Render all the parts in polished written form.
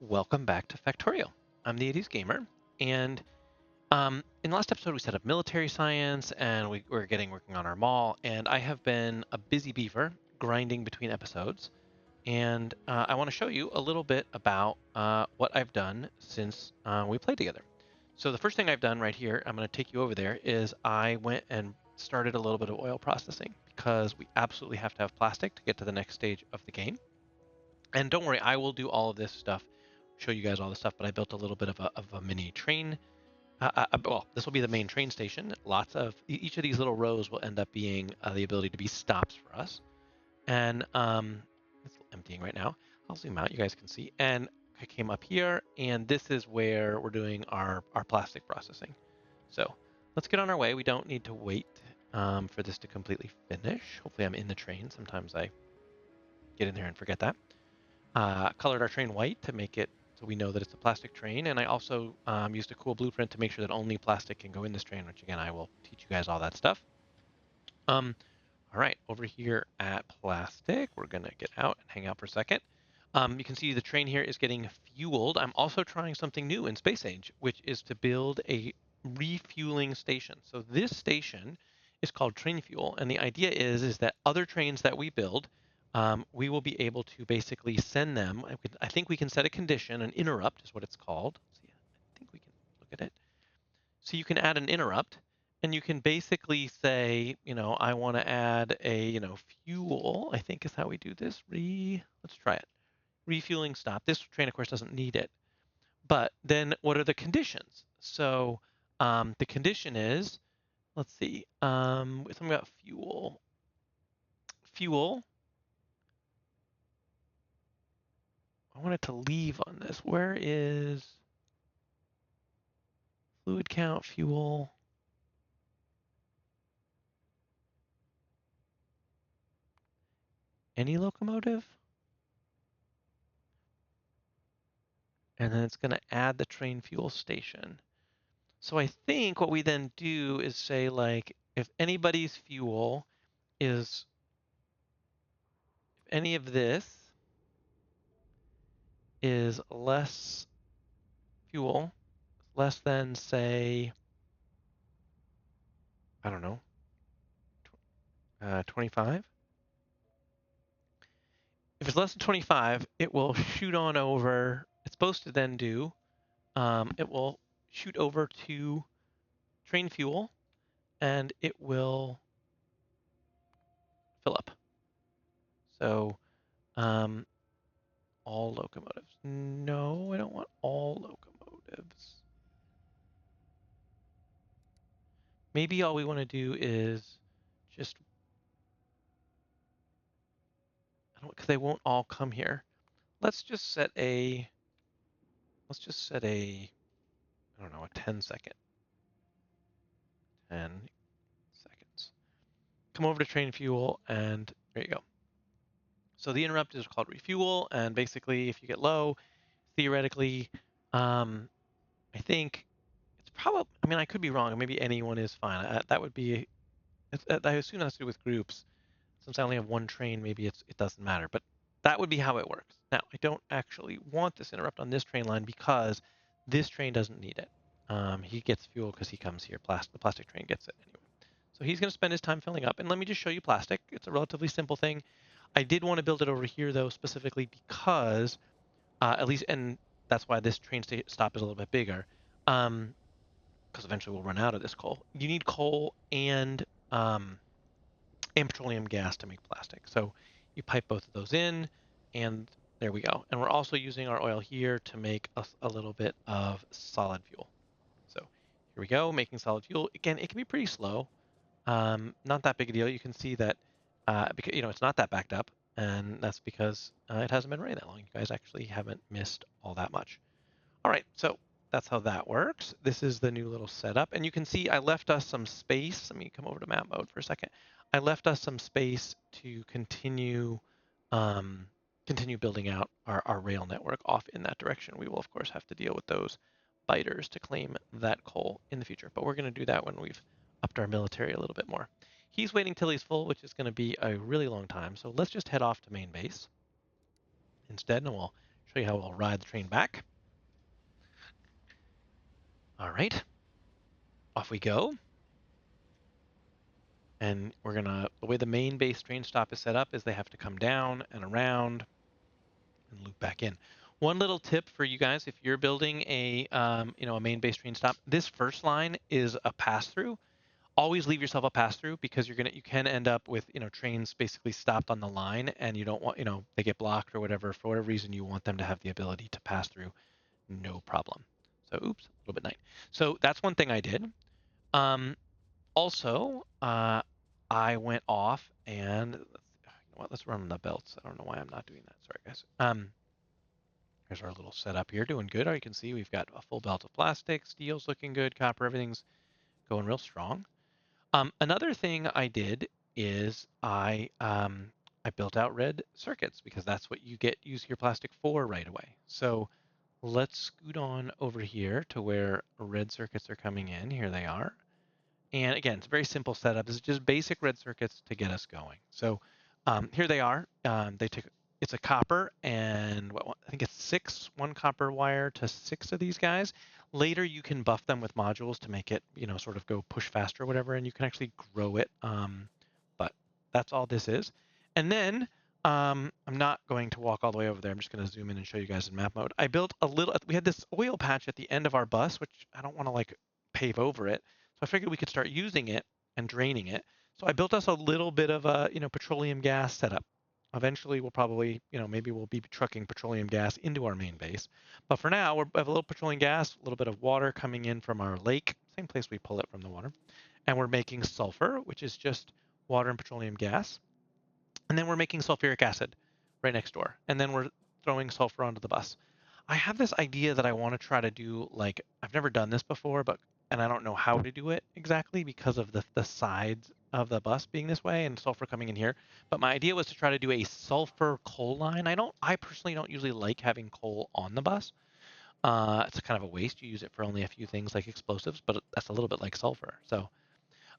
Welcome back to Factorio. I'm the 80s Gamer, and in the last episode we set up military science, and we're working on our mall, and I have been a busy beaver grinding between episodes, and I want to show you a little bit about what I've done since we played together. So the first thing I've done right here, I'm going to take you over there, is I went and started a little bit of oil processing because we absolutely have to have plastic to get to the next stage of the game. And don't worry, I will do all of this stuff, show you guys all the stuff, but I built a little bit of a mini train. Well, this will be the main train station. Lots of each of these little rows will end up being the ability to be stops for us. And it's emptying right now. I'll zoom out, you guys can see. And I came up here, and this is where we're doing our plastic processing. So let's get on our way. We don't need to wait for this to completely finish. Hopefully I'm in the train. Sometimes I get in there and forget that. Colored our train white to make it so we know that it's a plastic train. And I also used a cool blueprint to make sure that only plastic can go in this train, which again, I will teach you guys all that stuff. Um, all right, over here at plastic, we're gonna get out and hang out for a second. You can see the train here is getting fueled. I'm also trying something new in Space Age, which is to build a refueling station. So this station is called Train Fuel, and the idea is that other trains that we build, we will be able to basically send them. I think we can set a condition, an interrupt is what it's called. See, I think we can look at it. So you can add an interrupt, and you can basically say, I want to add a, fuel, I think is how we do this. Let's try it. Refueling stop. This train, of course, doesn't need it. But then what are the conditions? So the condition is, let's see, something about fuel. Fuel, I want it to leave on this. Where is fluid count, fuel? Any locomotive? And then it's going to add the train fuel station. So I think what we then do is say, like, if anybody's fuel is, if any of this is less fuel, less than, say, I don't know, 25. If it's less than 25, it will shoot on over. It's supposed to then do, it will shoot over to train fuel, and it will fill up. So um, all locomotives. No, I don't want all locomotives. Maybe all we want to do is just, I don't, because they won't all come here. Let's just set a, I don't know, a 10-second. 10 seconds. Come over to train fuel, and there you go. So the interrupt is called refuel, and basically, if you get low, theoretically, I think it's probably, I mean, I could be wrong. Maybe anyone is fine. That would be, I assume it has to do with groups. Since I only have one train, maybe it doesn't matter. But that would be how it works. Now, I don't actually want this interrupt on this train line because this train doesn't need it. He gets fuel because he comes here. The plastic train gets it anyway. So he's going to spend his time filling up. And let me just show you plastic. It's a relatively simple thing. I did want to build it over here, though, specifically because, at least, and that's why this train stop is a little bit bigger, because eventually we'll run out of this coal. You need coal and petroleum gas to make plastic. So you pipe both of those in, and there we go. And we're also using our oil here to make a little bit of solid fuel. So here we go, making solid fuel. Again, it can be pretty slow. Not that big a deal. You can see that because it's not that backed up, and that's because it hasn't been raining that long. You guys actually haven't missed all that much. All right, so that's how that works. This is the new little setup. And you can see I left us some space. Let me come over to map mode for a second. I left us some space to continue building out our rail network off in that direction. We will, of course, have to deal with those biters to claim that coal in the future. But we're going to do that when we've upped our military a little bit more. He's waiting till he's full, which is going to be a really long time. So let's just head off to main base instead, and we'll Show you how we'll ride the train back. All right, off we go. And the way the main base train stop is set up is they have to come down and around and loop back in. One little tip for you guys, if you're building a main base train stop, this first line is a pass through. Always leave yourself a pass through because you can end up with, trains basically stopped on the line and you don't want, they get blocked or whatever. For whatever reason, you want them to have the ability to pass through, no problem. So, oops, a little bit night. So that's one thing I did. Also, I went off and let's run the belts. I don't know why I'm not doing that. Sorry, guys. Here's our little setup here, doing good. You can see we've got a full belt of plastic, steel's looking good, copper, everything's going real strong. Another thing I did is I built out red circuits because that's what you use your plastic for right away. So let's scoot on over here to where red circuits are coming in. Here they are. And again, it's a very simple setup. This is just basic red circuits to get us going. So here they are. It's a copper and I think it's one copper wire to 6 of these guys. Later, you can buff them with modules to make it, sort of go push faster or whatever, and you can actually grow it. But that's all this is. And then I'm not going to walk all the way over there. I'm just going to zoom in and show you guys in map mode. We had this oil patch at the end of our bus, which I don't want to like pave over it. So I figured we could start using it and draining it. So I built us a little bit of a, petroleum gas setup. Eventually, we'll probably, maybe we'll be trucking petroleum gas into our main base. But for now, we have a little petroleum gas, a little bit of water coming in from our lake, same place we pull it from the water. And we're making sulfur, which is just water and petroleum gas. And then we're making sulfuric acid right next door. And then we're throwing sulfur onto the bus. I have this idea that I want to try to do, like, I've never done this before, and I don't know how to do it exactly because of the sides of the bus being this way and sulfur coming in here. But my idea was to try to do a sulfur coal line. I personally don't usually like having coal on the bus. It's kind of a waste. You use it for only a few things like explosives, but that's a little bit like sulfur. So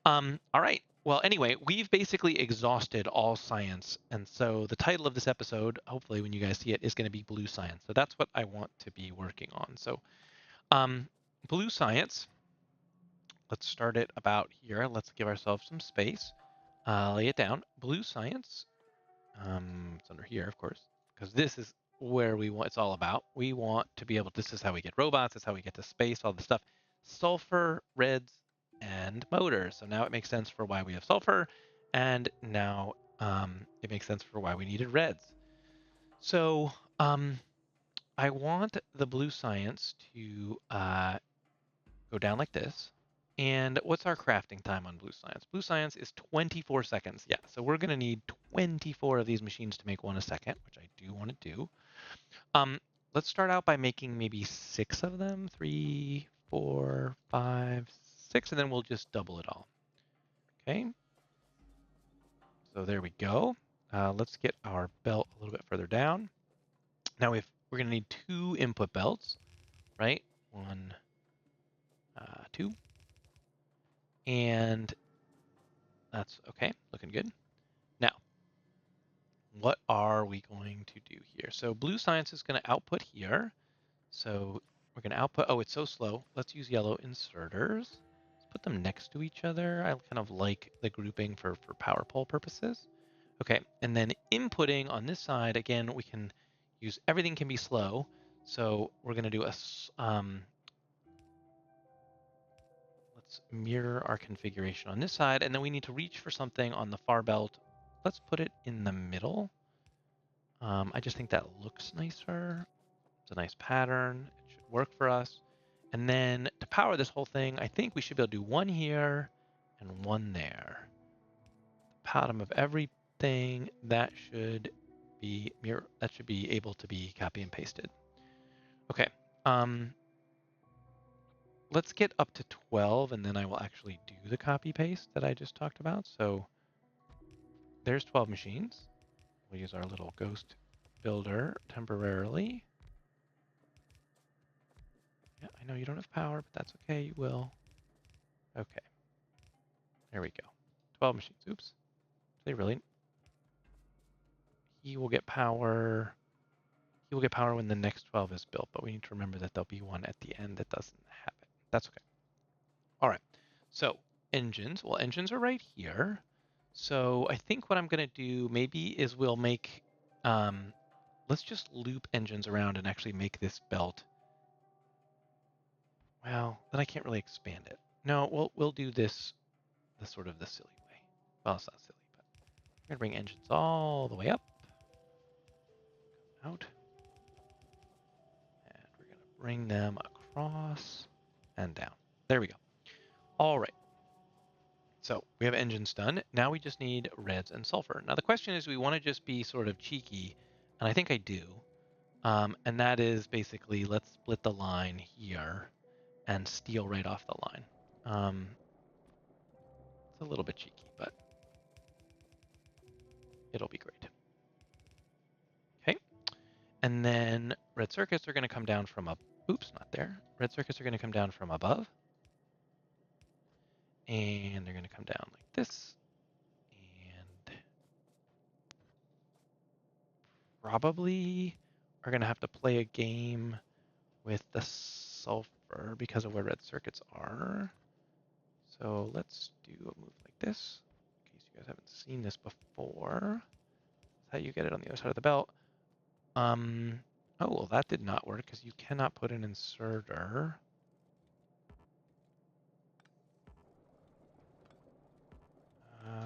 all right. Well, anyway, we've basically exhausted all science. And so the title of this episode, hopefully when you guys see it, is going to be Blue Science. So that's what I want to be working on. So um, Blue Science, let's start it about here. Let's give ourselves some space. Lay it down. Blue Science, it's under here, of course, because this is where it's all about. We want to be able, this is how we get robots, this is how we get to space, all the stuff. Sulfur, reds, and motors. So now it makes sense for why we have sulfur, and now it makes sense for why we needed reds. So I want the blue science to go down like this. And what's our crafting time on blue science? Blue science is 24 seconds. Yeah, so we're going to need 24 of these machines to make one a second, which I do want to do. Let's start out by making maybe 6 of them. 3, 4, 5, 6, and then we'll just double it all. Okay. So there we go. Let's get our belt a little bit further down. Now we're going to need 2 input belts, right? 1, 2. And that's okay, looking good. Now, what are we going to do here? So blue science is going to output here. So we're going to output, oh, it's so slow. Let's use yellow inserters. Let's put them next to each other. I kind of like the grouping for power pole purposes. Okay, and then inputting on this side, again, we can use, everything can be slow. So we're going to do let's mirror our configuration on this side, and then we need to reach for something on the far belt. Let's put it in the middle. I just think that looks nicer. It's a nice pattern. It should work for us. And then to power this whole thing, I think we should be able to do one here and one there. The bottom of everything, that should be able to be copy and pasted. Okay. Let's get up to 12 and then I will actually do the copy paste that I just talked about. So there's 12 machines. We'll use our little ghost builder temporarily. Yeah, I know you don't have power, but that's okay, you will. Okay. There we go. 12 machines. Oops. They really. He will get power He will get power when the next 12 is built, but we need to remember that there'll be one at the end that doesn't have it. That's okay. All right. So engines. Well, engines are right here. So I think what I'm going to do maybe is we'll make, let's just loop engines around and actually make this belt. Well, then I can't really expand it. No, we'll do this the sort of the silly way. Well, it's not silly, but we're going to bring engines all the way up, out, and we're going to bring them across and down. There we go. All right. So we have engines done. Now we just need reds and sulfur. Now the question is, we want to just be sort of cheeky, and I think I do. And that is basically, let's split the line here and steal right off the line. It's a little bit cheeky, but it'll be great. Okay. And then red circuits are going to come down from up. Oops, not there. Red circuits are going to come down from above. And they're going to come down like this. And probably are going to have to play a game with the sulfur because of where red circuits are. So let's do a move like this, in case you guys haven't seen this before. That's how you get it on the other side of the belt. Oh, well, that did not work because you cannot put an inserter.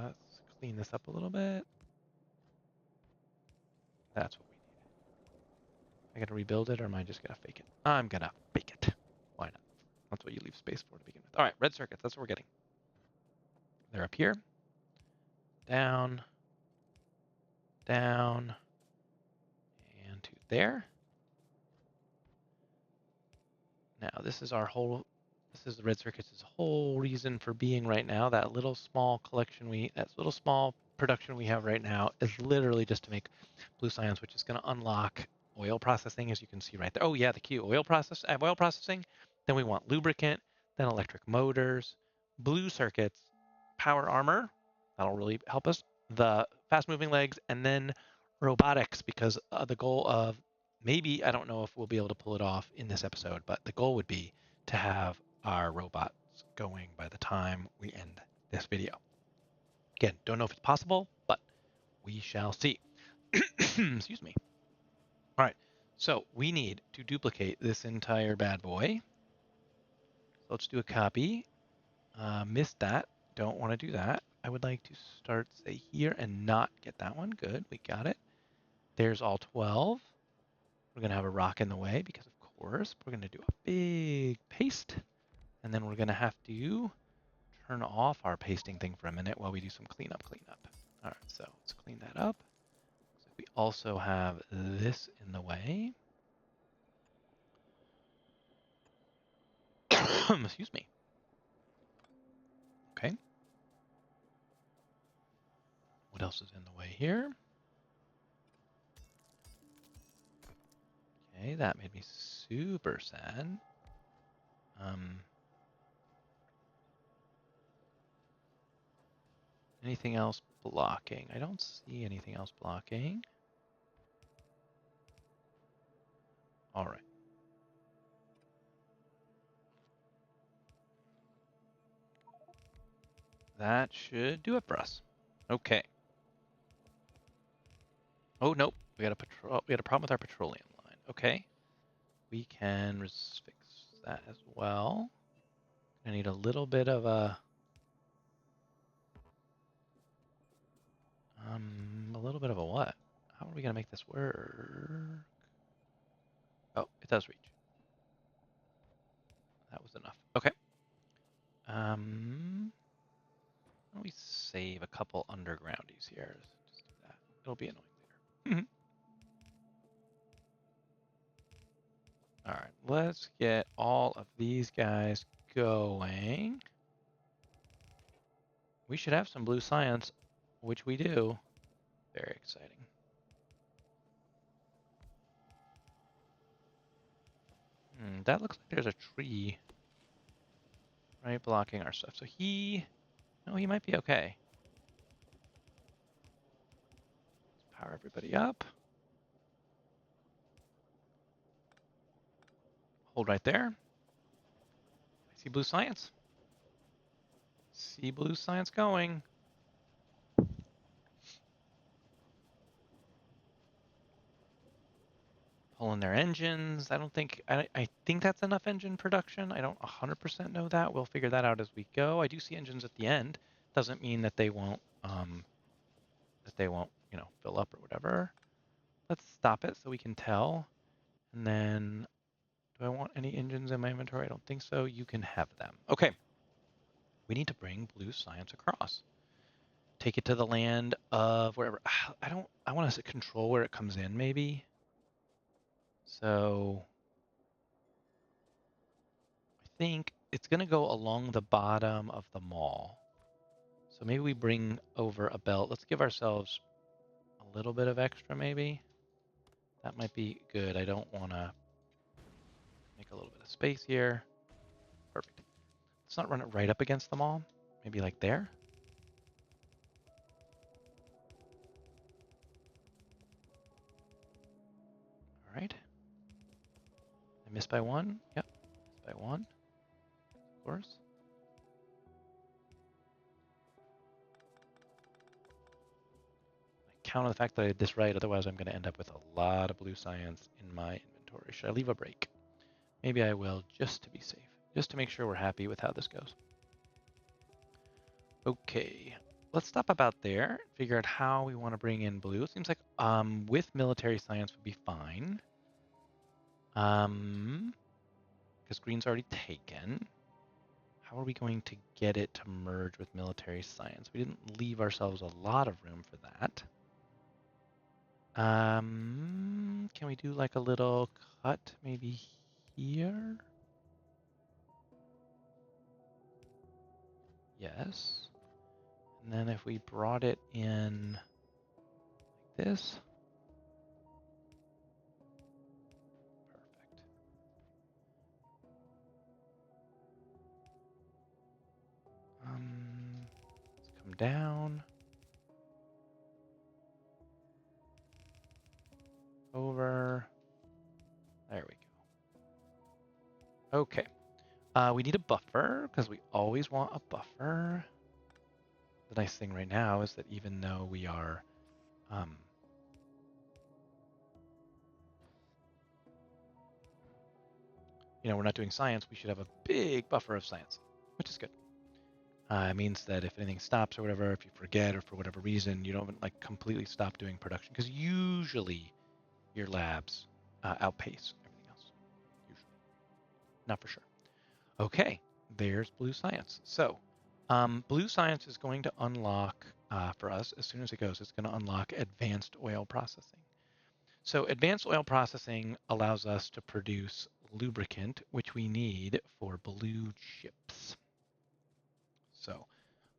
Let's clean this up a little bit. That's what we need. I gotta rebuild it, or am I just gonna fake it? I'm gonna fake it. Why not? That's what you leave space for to begin with. All right, red circuits, that's what we're getting. They're up here. Down. Down. And to there. Now, this is the red circuits' whole reason for being right now. That little small production we have right now is literally just to make blue science, which is going to unlock oil processing, as you can see right there. Oh yeah, the Q, oil processing. Then we want lubricant, then electric motors, blue circuits, power armor. That'll really help us. The fast moving legs, and then robotics, because the goal of maybe, I don't know if we'll be able to pull it off in this episode, but the goal would be to have our robots going by the time we end this video. Again, don't know if it's possible, but we shall see. Excuse me. All right, so we need to duplicate this entire bad boy. So let's do a copy. Missed that. Don't want to do that. I would like to start, say, here and not get that one. Good, we got it. There's all 12. We're going to have a rock in the way because, of course, we're going to do a big paste. And then we're going to have to turn off our pasting thing for a minute while we do some cleanup. All right, so let's clean that up. So we also have this in the way. Excuse me. Okay. What else is in the way here? Okay, that made me super sad. Anything else blocking? I don't see anything else blocking. All right. That should do it for us. Okay. Oh, nope. We had a problem with our petroleum line. Okay. We can fix that as well. I need a little bit of a what? How are we gonna make this work? Oh, it does reach. That was enough. Okay. Why don't we save a couple undergroundies here? Just do that. It'll be annoying later. All right, let's get all of these guys going. We should have some blue science, which we do. Very exciting. That looks like there's a tree right blocking our stuff. So he might be okay. Let's power everybody up. Hold right there. I see blue science. See blue science going. Pulling their engines. I think that's enough engine production. I don't 100% know that. We'll figure that out as we go. I do see engines at the end. Doesn't mean that they won't, fill up or whatever. Let's stop it so we can tell. And then, do I want any engines in my inventory? I don't think so. You can have them. Okay. We need to bring blue science across. Take it to the land of wherever. I want to control where it comes in, maybe. So I think it's going to go along the bottom of the mall. So maybe we bring over a belt. Let's give ourselves a little bit of extra, maybe. That might be good. I don't want to make a little bit of space here. Perfect. Let's not run it right up against the mall. Maybe like there. All right. I missed by one. Yep. Missed by one. Of course. I count on the fact that I did this right. Otherwise, I'm going to end up with a lot of blue science in my inventory. Should I leave a break? Maybe I will, just to be safe. Just to make sure we're happy with how this goes. Okay. Let's stop about there. Figure out how we want to bring in blue. It seems like with military science would be fine. Because green's already taken. How are we going to get it to merge with military science? We didn't leave ourselves a lot of room for that. Can we do like a little cut maybe here? Yes. And then if we brought it in like this. Perfect. Let's come down. Over. There we go. Okay. We need a buffer because we always want a buffer. The nice thing right now is that even though we are we're not doing science, we should have a big buffer of science, which is good. It means that if anything stops or whatever, if you forget or for whatever reason, you don't like completely stop doing production because usually your labs outpace everything else. Usually, not for sure. Okay, there's blue science. So blue science is going to unlock for us as soon as it goes. It's going to unlock advanced oil processing. So advanced oil processing allows us to produce lubricant, which we need for blue chips. So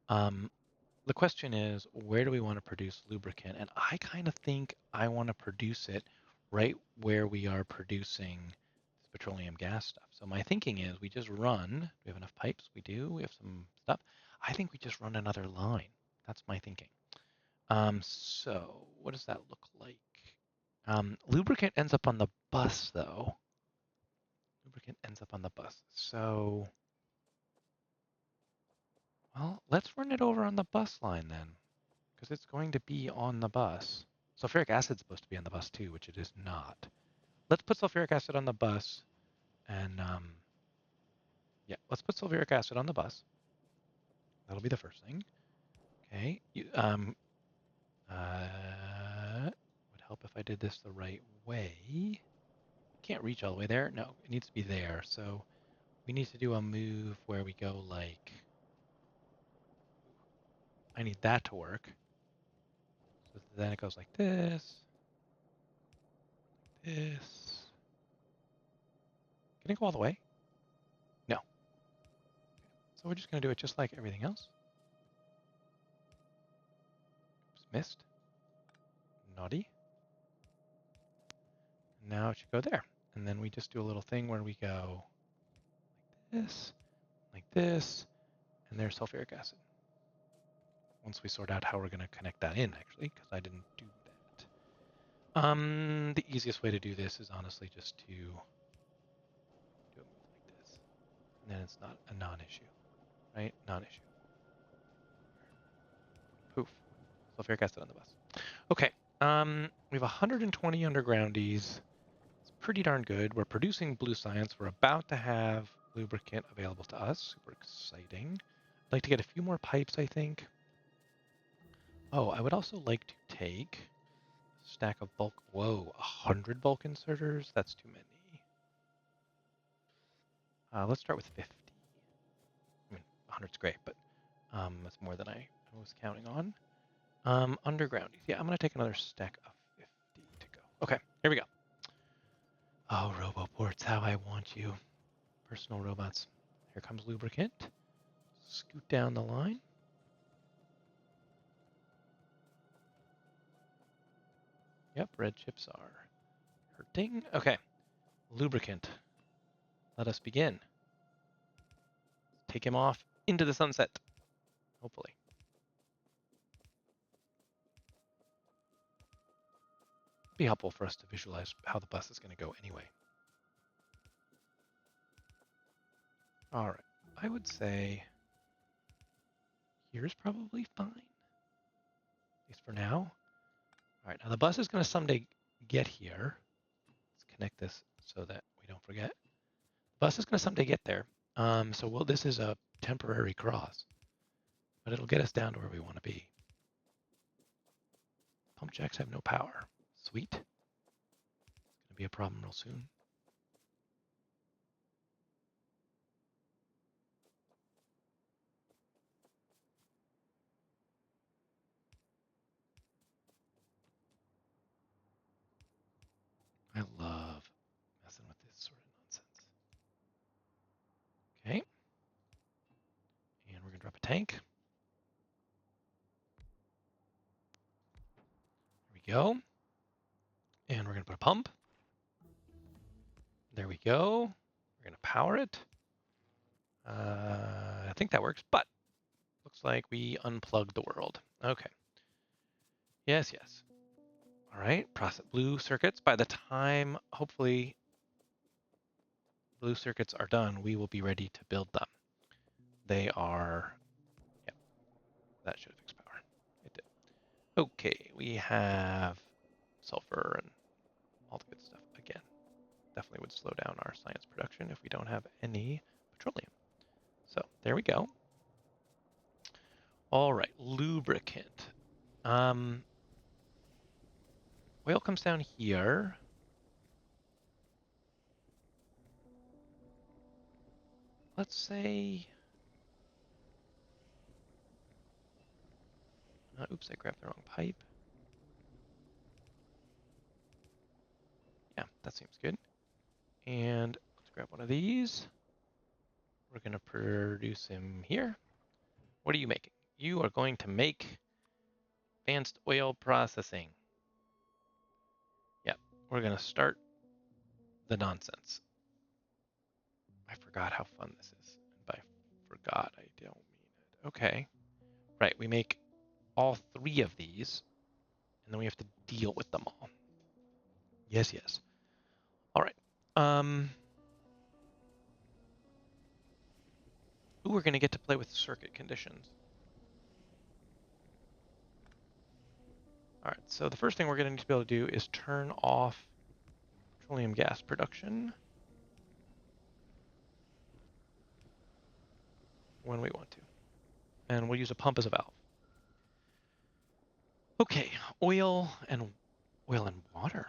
the question is, where do we want to produce lubricant? And I kind of think I want to produce it right where we are producing this petroleum gas stuff. So my thinking is we just run. Do we have enough pipes? We do. We have some stuff. I think we just run another line. That's my thinking. So what does that look like? Lubricant ends up on the bus, though. Lubricant ends up on the bus. So, well, let's run it over on the bus line then, because it's going to be on the bus. Sulfuric acid is supposed to be on the bus too, which it is not. Let's put sulfuric acid on the bus, and yeah, let's put sulfuric acid on the bus. That'll be the first thing. Okay. Would help if I did this the right way. Can't reach all the way there. No, it needs to be there. So we need to do a move where we go like, I need that to work. So then it goes like this, this. Can it go all the way? No. So we're just going to do it just like everything else. Oops, missed. Naughty. Now it should go there. And then we just do a little thing where we go like this, and there's sulfuric acid. Once we sort out how we're going to connect that in, actually, because I didn't do that. The easiest way to do this is honestly just to it's not a non-issue, right? Non-issue. Poof. Sulfuric acid on the bus. Okay. We have 120 undergroundies. It's pretty darn good. We're producing blue science. We're about to have lubricant available to us. Super exciting. I'd like to get a few more pipes, I think. Oh, I would also like to take a stack of bulk. Whoa, 100 bulk inserters? That's too many. Let's start with 50. I mean, 100's great, but that's more than I was counting on. Undergroundies. Yeah, I'm going to take another stack of 50 to go. Okay, here we go. Oh, Roboports, how I want you. Personal robots. Here comes lubricant. Scoot down the line. Yep, red chips are hurting. Okay, lubricant. Let us begin. Take him off into the sunset, hopefully. It'd be helpful for us to visualize how the bus is going to go anyway. All right, I would say here's probably fine, at least for now. All right, now the bus is going to someday get here. Let's connect this so that we don't forget. The bus is going to someday get there. This is a temporary cross, but it'll get us down to where we want to be. Pump jacks have no power. Sweet. It's going to be a problem real soon. I love messing with this sort of nonsense. Okay. And we're going to drop a tank. There we go. And we're going to put a pump. There we go. We're going to power it. I think that works, but looks like we unplugged the world. Okay. Yes, yes. All right, process blue circuits. By the time, hopefully, blue circuits are done, we will be ready to build them. They are, yeah, that should have fixed power. It did. Okay, we have sulfur and all the good stuff. Again, definitely would slow down our science production if we don't have any petroleum. So there we go. All right, lubricant. Oil comes down here. Let's say, oops, I grabbed the wrong pipe. Yeah, that seems good. And let's grab one of these. We're going to produce him here. What are you making? You are going to make advanced oil processing. Yep, we're going to start the nonsense. I forgot how fun this is. And by forgot, I don't mean it. Okay. Right, we make all 3 of these, and then we have to deal with them all. Yes, yes. All right. Ooh, we're going to get to play with circuit conditions. All right, so the first thing we're going to need to be able to do is turn off petroleum gas production when we want to. And we'll use a pump as a valve. Okay, oil and water.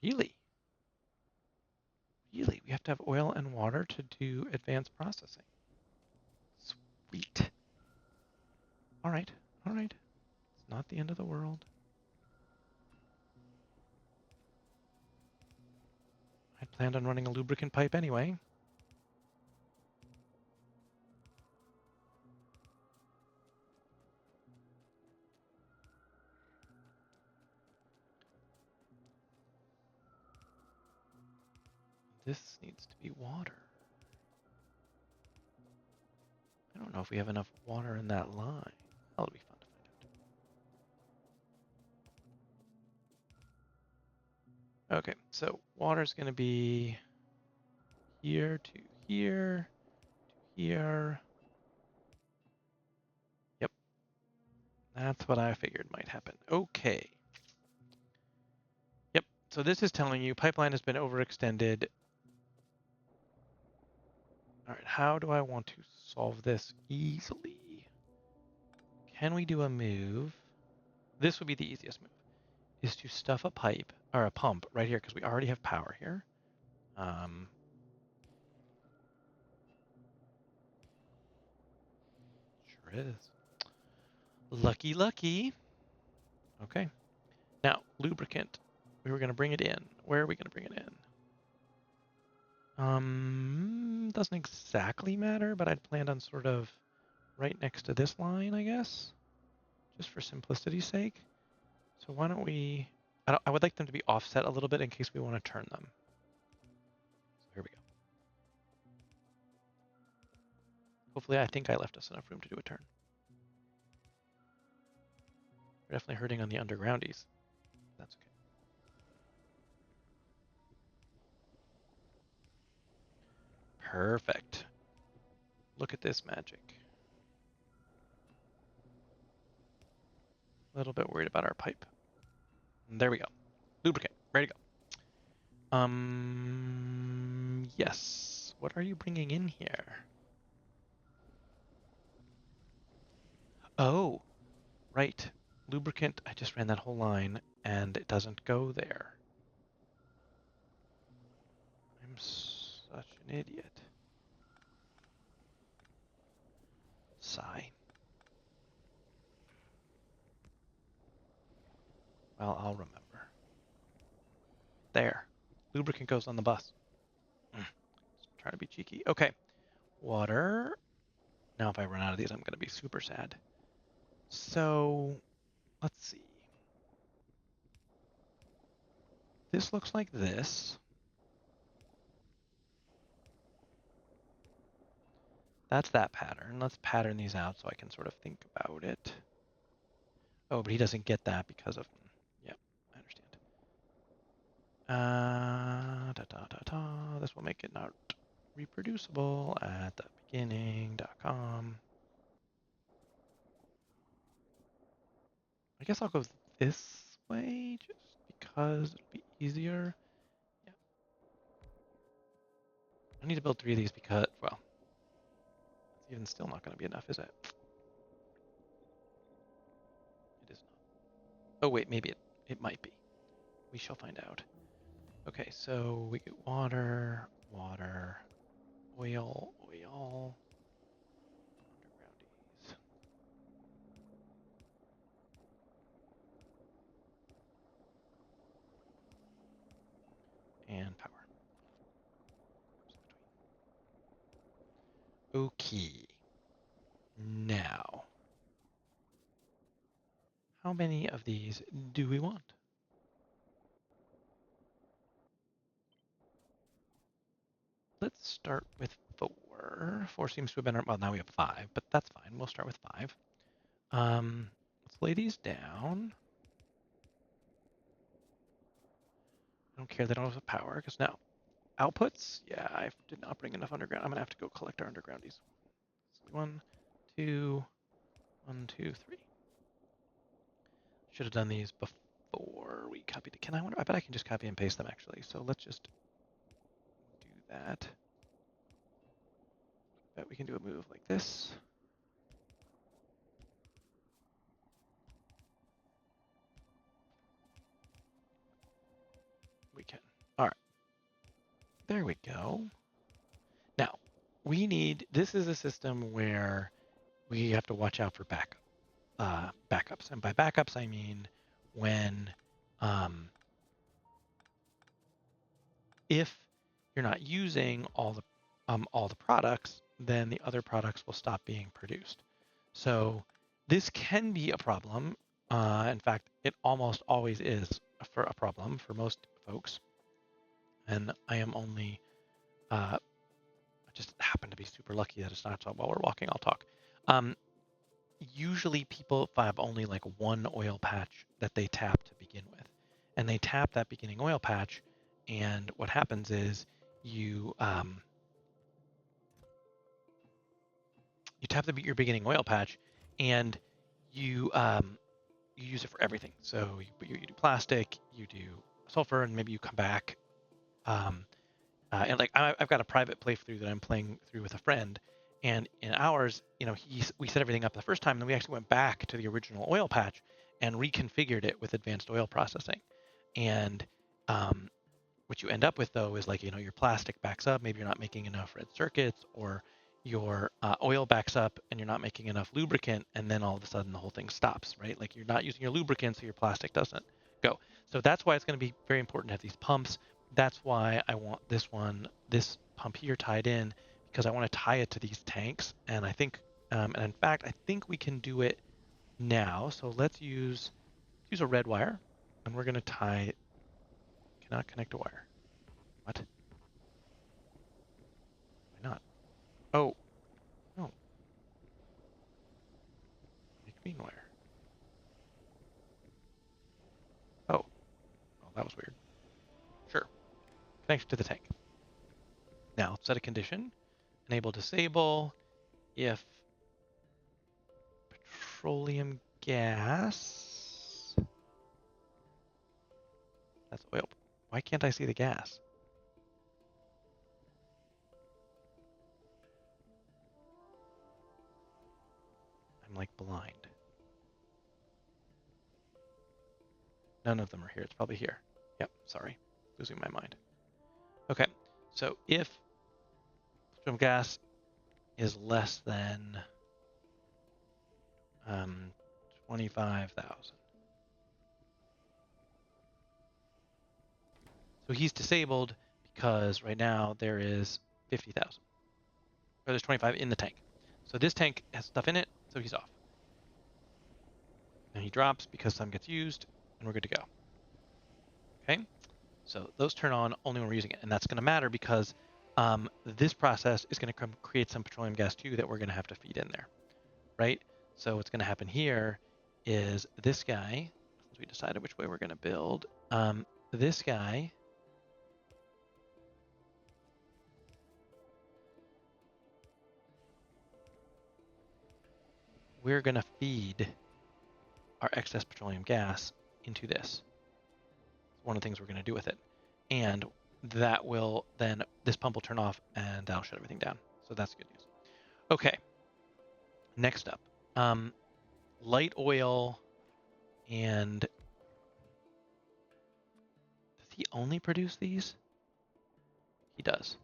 Really? Really? We have to have oil and water to do advanced processing. Sweet. All right, all right. It's not the end of the world. I planned on running a lubricant pipe anyway. This needs to be water. I don't know if we have enough water in that line. That'll be fun to find out. Okay, so water's going to be here to here here. Yep, that's what I figured might happen. Okay. Yep, so this is telling you pipeline has been overextended. All right, how do I want to solve this easily? Can we do a move? This would be the easiest move, is to stuff a pipe or a pump right here because we already have power here. Sure is. Lucky, lucky. Okay. Now, lubricant. We were going to bring it in. Where are we going to bring it in? Doesn't exactly matter, but I'd planned on sort of right next to this line, I guess, just for simplicity's sake. So why don't we, I would like them to be offset a little bit in case we want to turn them. So here we go. Hopefully, I think I left us enough room to do a turn. We're definitely hurting on the undergroundies. That's okay. Perfect. Look at this magic. A little bit worried about our pipe. And there we go. Lubricant. Ready to go. Yes. What are you bringing in here? Oh, right. Lubricant. I just ran that whole line and it doesn't go there. I'm such an idiot. Sigh. Well, I'll remember. There. Lubricant goes on the bus. Trying to be cheeky. Okay. Water. Now if I run out of these, I'm going to be super sad. So, let's see. This looks like this. That's that pattern. Let's pattern these out so I can sort of think about it. Oh, but he doesn't get that because of... Yep, I understand. This will make it not reproducible at the beginning.com. I guess I'll go this way just because it'll be easier. Yeah. I need to build 3 of these because, well, it's even still not going to be enough, is it? It is not. Oh, wait, maybe it might be. We shall find out. Okay, so we get water, water, oil, oil, undergroundies. And power. Okay. Now, how many of these do we want? Let's start with 4. 4 seems to have been, well, now we have 5, but that's fine. We'll start with 5. Let's lay these down. I don't care they don't have power, because now, outputs? Yeah, I did not bring enough underground. I'm going to have to go collect our undergroundies. 1, 2, 1, 2, 3. Should have done these before we copied it. Can I wonder? I bet I can just copy and paste them actually. So let's just do that. Bet we can do a move like this. We can. All right. There we go. Now, we need, this is a system where we have to watch out for backups. And by backups, I mean when, if you're not using all the products, then the other products will stop being produced. So this can be a problem. In fact, it almost always is for a problem for most folks. And I am only, I just happen to be super lucky that it's not. So while we're walking, I'll talk. Usually people have only like one oil patch that they tap to begin with. And they tap that beginning oil patch. And what happens is you, tap your beginning oil patch, and you you use it for everything. So you do plastic, you do sulfur, and maybe you come back. And like I've got a private playthrough that I'm playing through with a friend, and in ours, we set everything up the first time, and then we actually went back to the original oil patch and reconfigured it with advanced oil processing. And um, what you end up with though is like your plastic backs up, maybe you're not making enough red circuits, or your oil backs up and you're not making enough lubricant, and then all of a sudden the whole thing stops, right? Like you're not using your lubricant, so your plastic doesn't go. So that's why it's going to be very important to have these pumps. That's why I want this pump here tied in, because I want to tie it to these tanks. And I think, and in fact, I think we can do it now. So let's use a red wire, and we're going to tie. Cannot connect a wire. What? Why not? Oh, no. Make green wire. Oh, well, that was weird. Sure. Connect to the tank. Now, let's set a condition. Enable disable if petroleum gas. That's oil. Why can't I see the gas? I'm like blind. None of them are here. It's probably here. Yep, sorry. Losing my mind. Okay, so if petroleum gas is less than 25,000. So he's disabled because right now there is 50,000. Or there's 25 in the tank. So this tank has stuff in it, so he's off. And he drops because some gets used, and we're good to go. Okay? So those turn on only when we're using it, and that's going to matter because this process is going to create some petroleum gas too that we're going to have to feed in there, right? So what's going to happen here is this guy, once we decided which way we're going to build, this guy we're going to feed our excess petroleum gas into this. It's one of the things we're going to do with it. And that will then, this pump will turn off and that'll shut everything down. So that's good news. Okay. Next up, light oil, and does he only produce these? He does.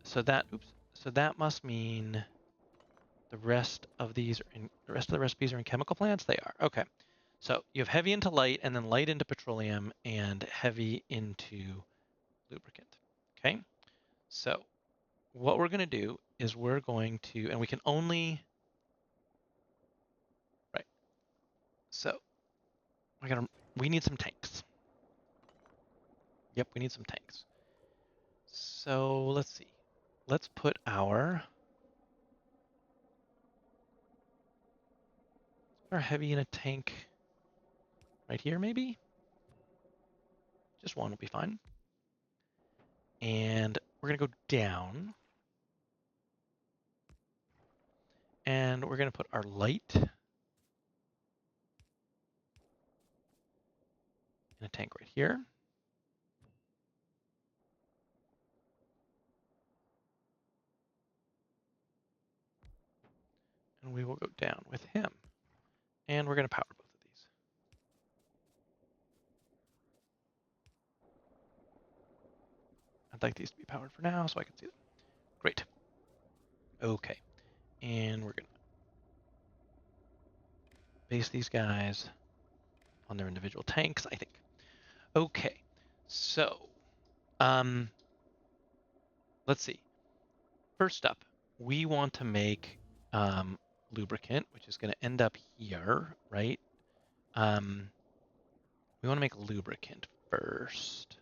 So that must mean the rest of the recipes are in chemical plants? They are. Okay. So you have heavy into light, and then light into petroleum, and heavy into lubricant. Okay. So what we're going to do is we're going to, and we can only, right. So we need some tanks. Yep, we need some tanks. So let's see. Let's put our heavy in a tank right here, maybe? Just one will be fine. And we're going to go down. And we're going to put our light in a tank right here. And we will go down with him. And we're going to power both of these. I'd like these to be powered for now so I can see them. Great. Okay. And we're going to base these guys on their individual tanks, I think. Okay. So, let's see. First up, we want to make lubricant, which is going to end up here, right? We want to make lubricant first.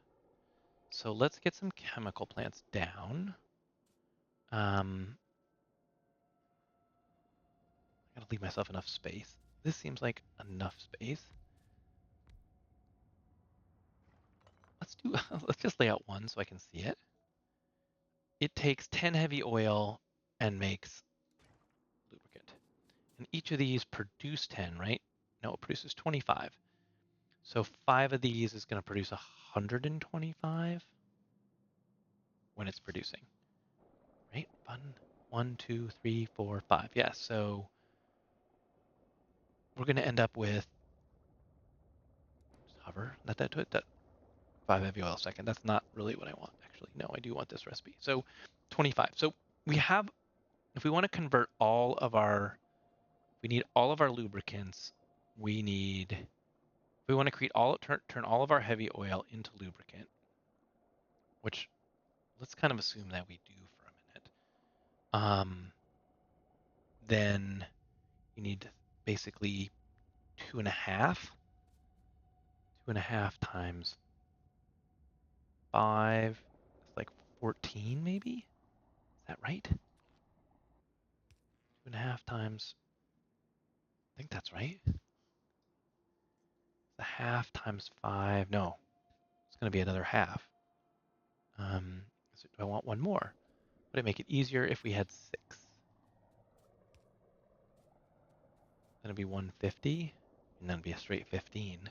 So let's get some chemical plants down. I gotta leave myself enough space. This seems like enough space. Let's just lay out one so I can see it. It takes 10 heavy oil and makes lubricant. And each of these produce 10, right? No, it produces 25. So 5 of these is going to produce 125 when it's producing, right? 1, 2, 3, 4, 5. Yeah, so we're going to end up with, just hover, that 5 heavy oil a second. That's not really what I want, actually. No, I do want this recipe. So 25. So we have, if we want to convert all of our, we need all of our lubricants, we need, if we want to create turn all of our heavy oil into lubricant, which let's kind of assume that we do for a minute. Then you need basically 2.5, 2.5 times 5, it's like 14 maybe? Is that right? 2.5 times, I think that's right. The half times 5, no, it's going to be another half. So do I want one more? Would it make it easier if we had 6? Then it'd be 150, and then it'd be a straight 15.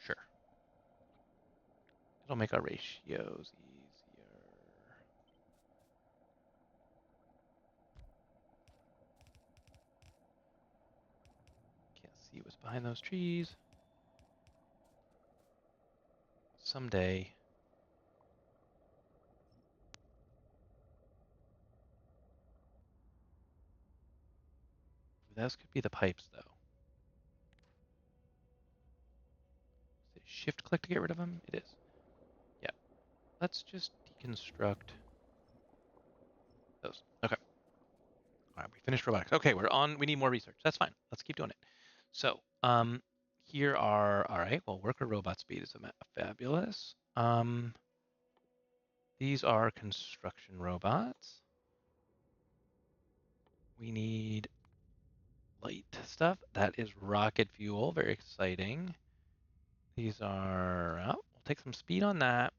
Sure. It'll make our ratios easier. Can't see what's behind those trees. Someday. Those could be the pipes, though. Is it shift click to get rid of them? It is. Yeah. Let's just deconstruct those. Okay. All right, we finished robotics. Okay, we're on. We need more research. That's fine. Let's keep doing it. So, here are, all right, well, worker robot speed is fabulous. These are construction robots. We need light stuff. That is rocket fuel. Very exciting. These are, oh, we'll take some speed on that.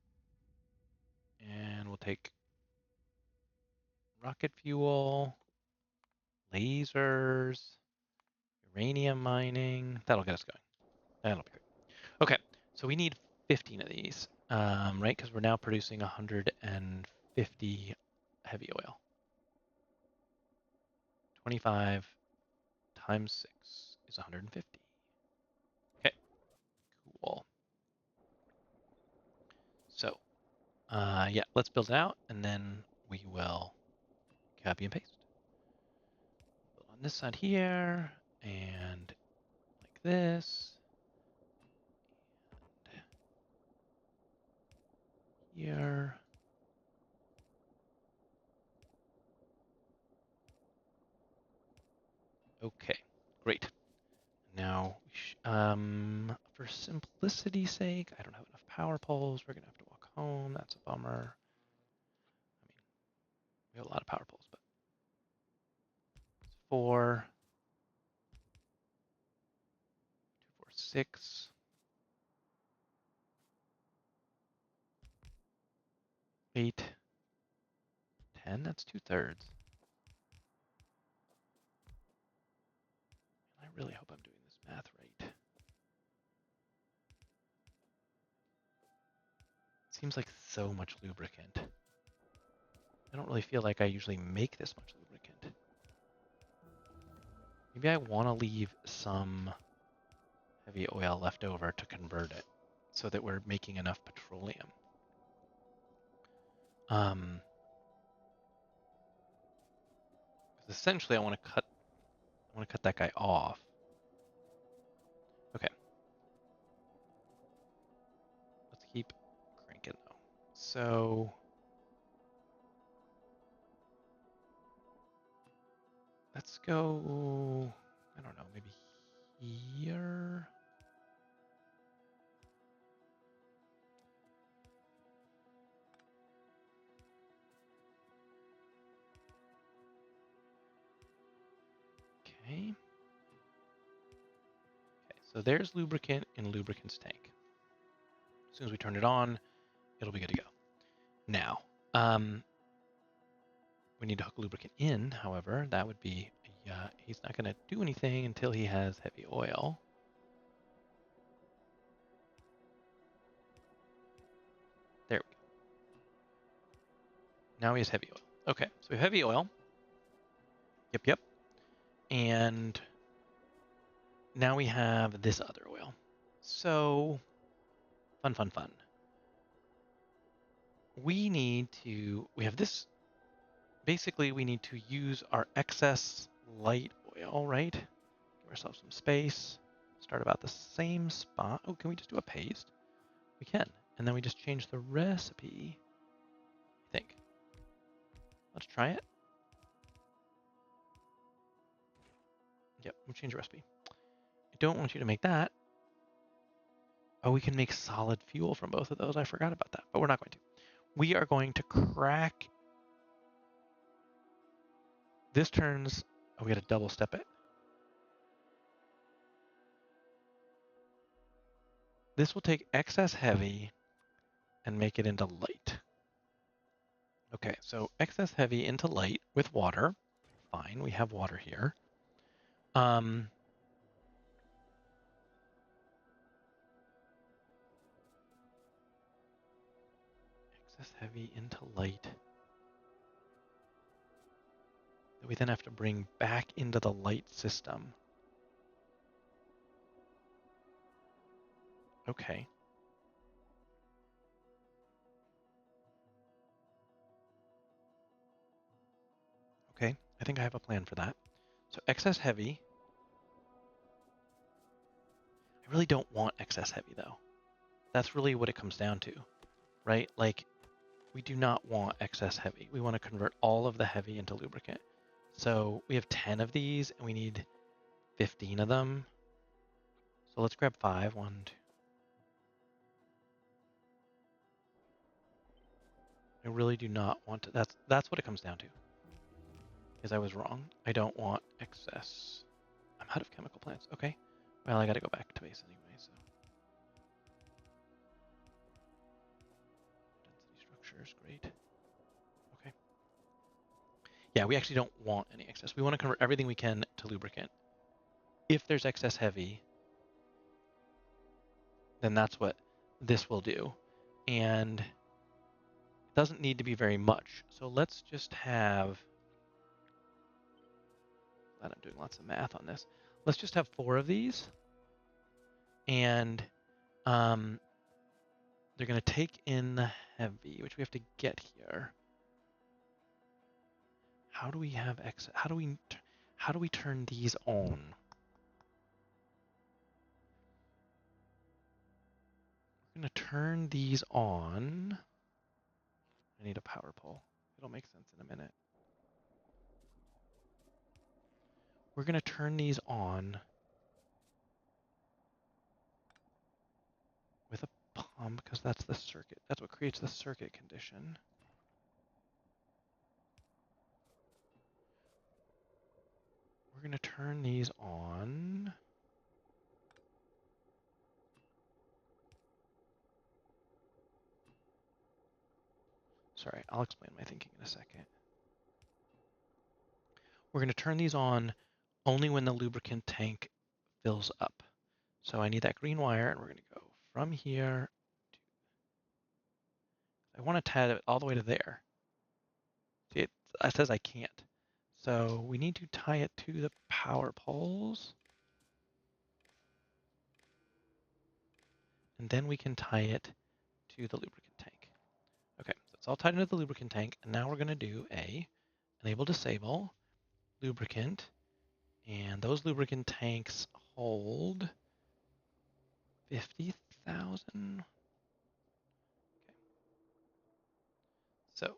And we'll take rocket fuel, lasers, uranium mining. That'll get us going. That'll be great. Okay, so we need 15 of these, right? Because we're now producing 150 heavy oil. 25 times 6 is 150. Okay, cool. So, yeah, let's build it out, and then we will copy and paste. Build on this side here, and like this. And here. Okay, great. Now, for simplicity's sake, I don't have enough power poles. We're gonna have to walk home. That's a bummer. I mean, we have a lot of power poles, but it's 4, 2, 4, 6, 8, 10. That's 2/3. I really hope I'm doing this math right. It seems like so much lubricant. I don't really feel like I usually make this much lubricant. Maybe I want to leave some heavy oil left over to convert it so that we're making enough petroleum. Essentially, I want to cut that guy off. Okay. Let's keep cranking though. So let's go, I don't know, maybe here. Okay. Okay, so there's lubricant in lubricant's tank. As soon as we turn it on, it'll be good to go. Now, we need to hook lubricant in, however, that would be, he's not going to do anything until he has heavy oil. There we go. Now he has heavy oil. Okay, so we have heavy oil. Yep. And now we have this other oil. So, fun. We have this, basically we need to use our excess light oil, right? Give ourselves some space. Start about the same spot. Oh, can we just do a paste? We can. And then we just change the recipe, I think. Let's try it. Yep, we'll change the recipe. I don't want you to make that. Oh, we can make solid fuel from both of those. I forgot about that, but we're not going to. We are going to crack. This turns, oh, we got to double step it. This will take excess heavy and make it into light. Okay, so excess heavy into light with water. Fine, we have water here. Excess heavy into light. That we then have to bring back into the light system. Okay. Okay, I think I have a plan for that. So excess heavy. I really don't want excess heavy though. That's really what it comes down to, right? Like, we do not want excess heavy. We want to convert all of the heavy into lubricant. So we have 10 of these and we need 15 of them. So let's grab 5. 1, 2. I really do not want to. That's what it comes down to. Because I was wrong. I don't want excess. I'm out of chemical plants. Okay. Well, I got to go back to base anyway, so. Density structures, great. Okay. Yeah, we actually don't want any excess. We want to convert everything we can to lubricant. If there's excess heavy, then that's what this will do. And it doesn't need to be very much. So let's just have, glad I'm doing lots of math on this. Let's just have 4 of these. And they're going to take in the heavy, which we have to get here. How do we have excess? How do we turn these on? We're going to turn these on. I need a power pole. It'll make sense in a minute. We're going to turn these on with a pump because that's the circuit. That's what creates the circuit condition. We're going to turn these on. Sorry, I'll explain my thinking in a second. We're going to turn these on only when the lubricant tank fills up. So I need that green wire, and we're going to go from here to, I want to tie it all the way to there. See, it says I can't. So we need to tie it to the power poles. And then we can tie it to the lubricant tank. Okay, so it's all tied into the lubricant tank, and now we're going to do a enable disable lubricant, and those lubricant tanks hold 50,000. Okay. So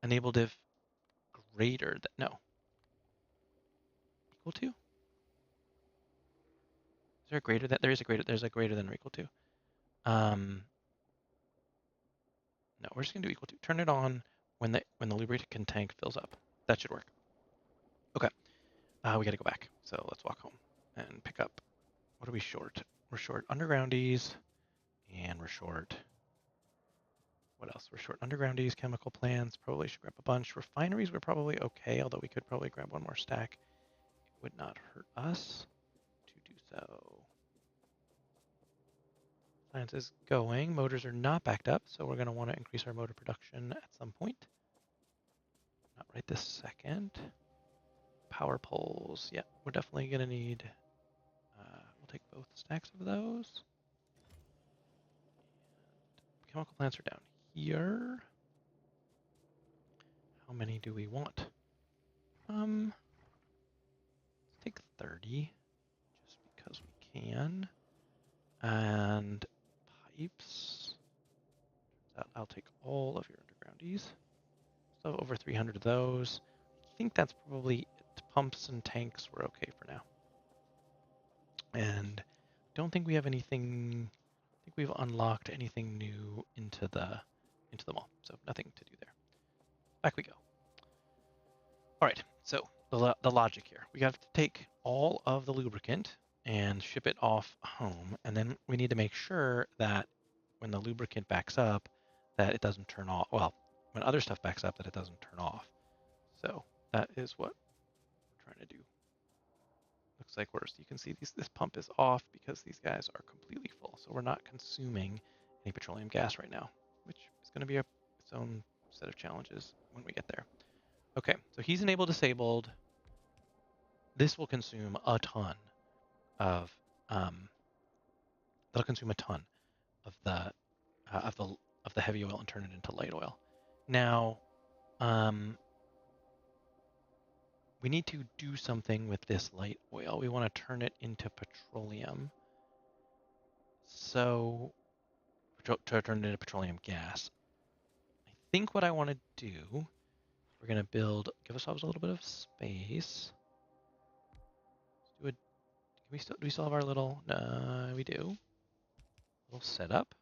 enable diff greater than, no, equal to? Is there a greater than? There's a greater than or equal to. No, we're just gonna do equal to. Turn it on when the lubricant tank fills up. That should work. Okay. We gotta go back. So let's walk home and pick up. What are we short? We're short undergroundies, and we're short. What else? We're short undergroundies, chemical plants. Probably should grab a bunch. Refineries, we're probably okay, although we could probably grab one more stack. It would not hurt us to do so. Science is going. Motors are not backed up, so we're going to want to increase our motor production at some point. Not right this second. Power poles. Yeah, we're definitely going to need... we'll take both stacks of those. Chemical plants are down here. How many do we want? Let's take 30, just because we can. And pipes. I'll take all of your undergroundies. So over 300 of those. I think that's probably it. Pumps and tanks were okay for now. And don't think we have anything. I think we've unlocked anything new into the mall. So nothing to do there. Back we go. All right. So the logic here. We have to take all of the lubricant and ship it off home, and then we need to make sure that when the lubricant backs up, that it doesn't turn off. Well, when other stuff backs up, that it doesn't turn off. So that is what we're trying to do. Looks like you can see this pump is off because these guys are completely full. So we're not consuming any petroleum gas right now, which is going to be its own set of challenges when we get there. Okay, so he's enabled disabled. This will consume a ton of that'll consume a ton of the heavy oil and turn it into light oil. Now, we need to do something with this light oil. We want to turn it into petroleum. So, to turn it into petroleum gas. I think what I want to do, we're going to give ourselves a little bit of space. Do we still have our little, we do. Little setup.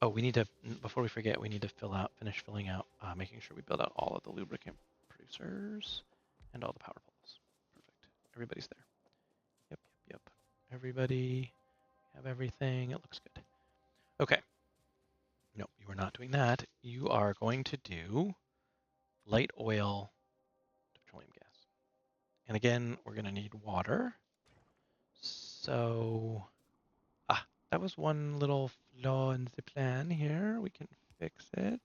Oh, we need to, before we forget, we need to finish filling out, making sure we build out all of the lubricant producers and all the power poles. Perfect. Everybody's there. Yep. Everybody have everything. It looks good. Okay. No, you are not doing that. You are going to do light oil to petroleum gas. And again, we're going to need water. So, that was one little flaw in the plan here. We can fix it.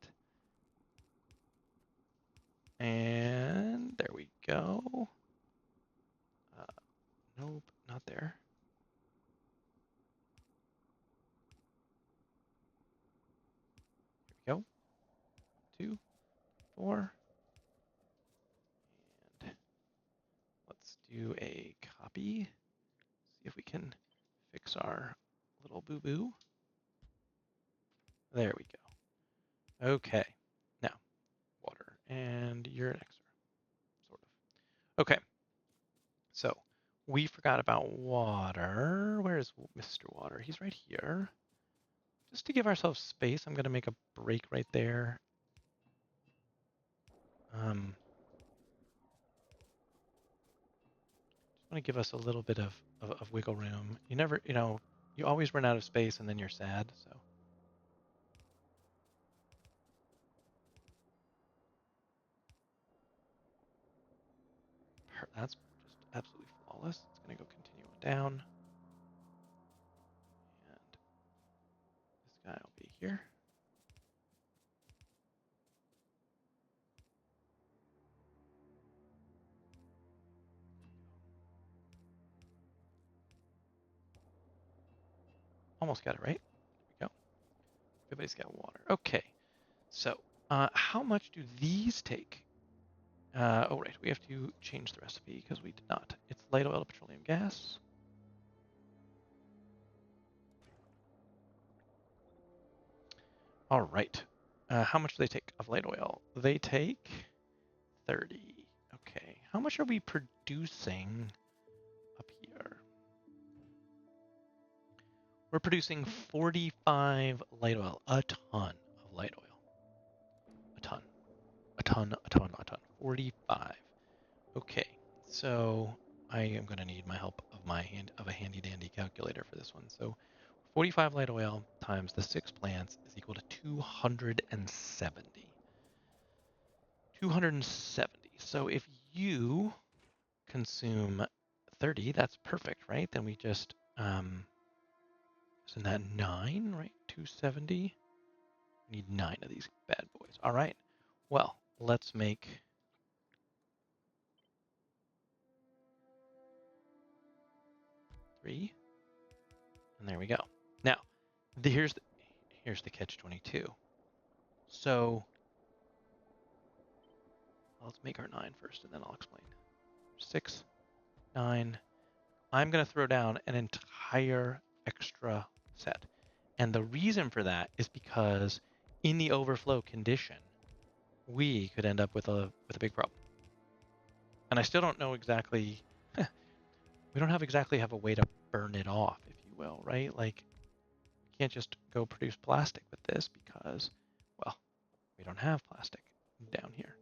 And there we go. Nope, not there. Here we go. 2, 4. And let's do a copy. See if we can fix our little boo-boo. There we go. Okay. Now, water. And you're an extra. Sort of. Okay. So, we forgot about water. Where is Mr. Water? He's right here. Just to give ourselves space, I'm going to make a break right there. Just want to give us a little bit of wiggle room. You never, you always run out of space and then you're sad, so. That's just absolutely flawless. It's going to go continue on down. And this guy will be here. Almost got it right. There we go. Everybody's got water. Okay. So, how much do these take? Oh, right. We have to change the recipe because we did not. It's light oil to petroleum gas. All right. How much do they take of light oil? They take 30. Okay. How much are we producing up here? We're producing 45 light oil. A ton of light oil. A ton. 45. Okay. So I am going to need my help of a handy dandy calculator for this one. So 45 light oil times the 6 plants is equal to 270. 270. So if you consume 30, that's perfect, right? Then we just, isn't that 9, right? 270. We need 9 of these bad boys. All right. Well, let's make 3. And there we go. Now, here's the catch-22. So let's make our 9 first, and then I'll explain. 6, 9. I'm going to throw down an entire extra set. And the reason for that is because in the overflow condition, we could end up with a big problem. And I still don't know exactly, we don't exactly have a way to burn it off, if you will, right? Like, we can't just go produce plastic with this because, well, we don't have plastic down here.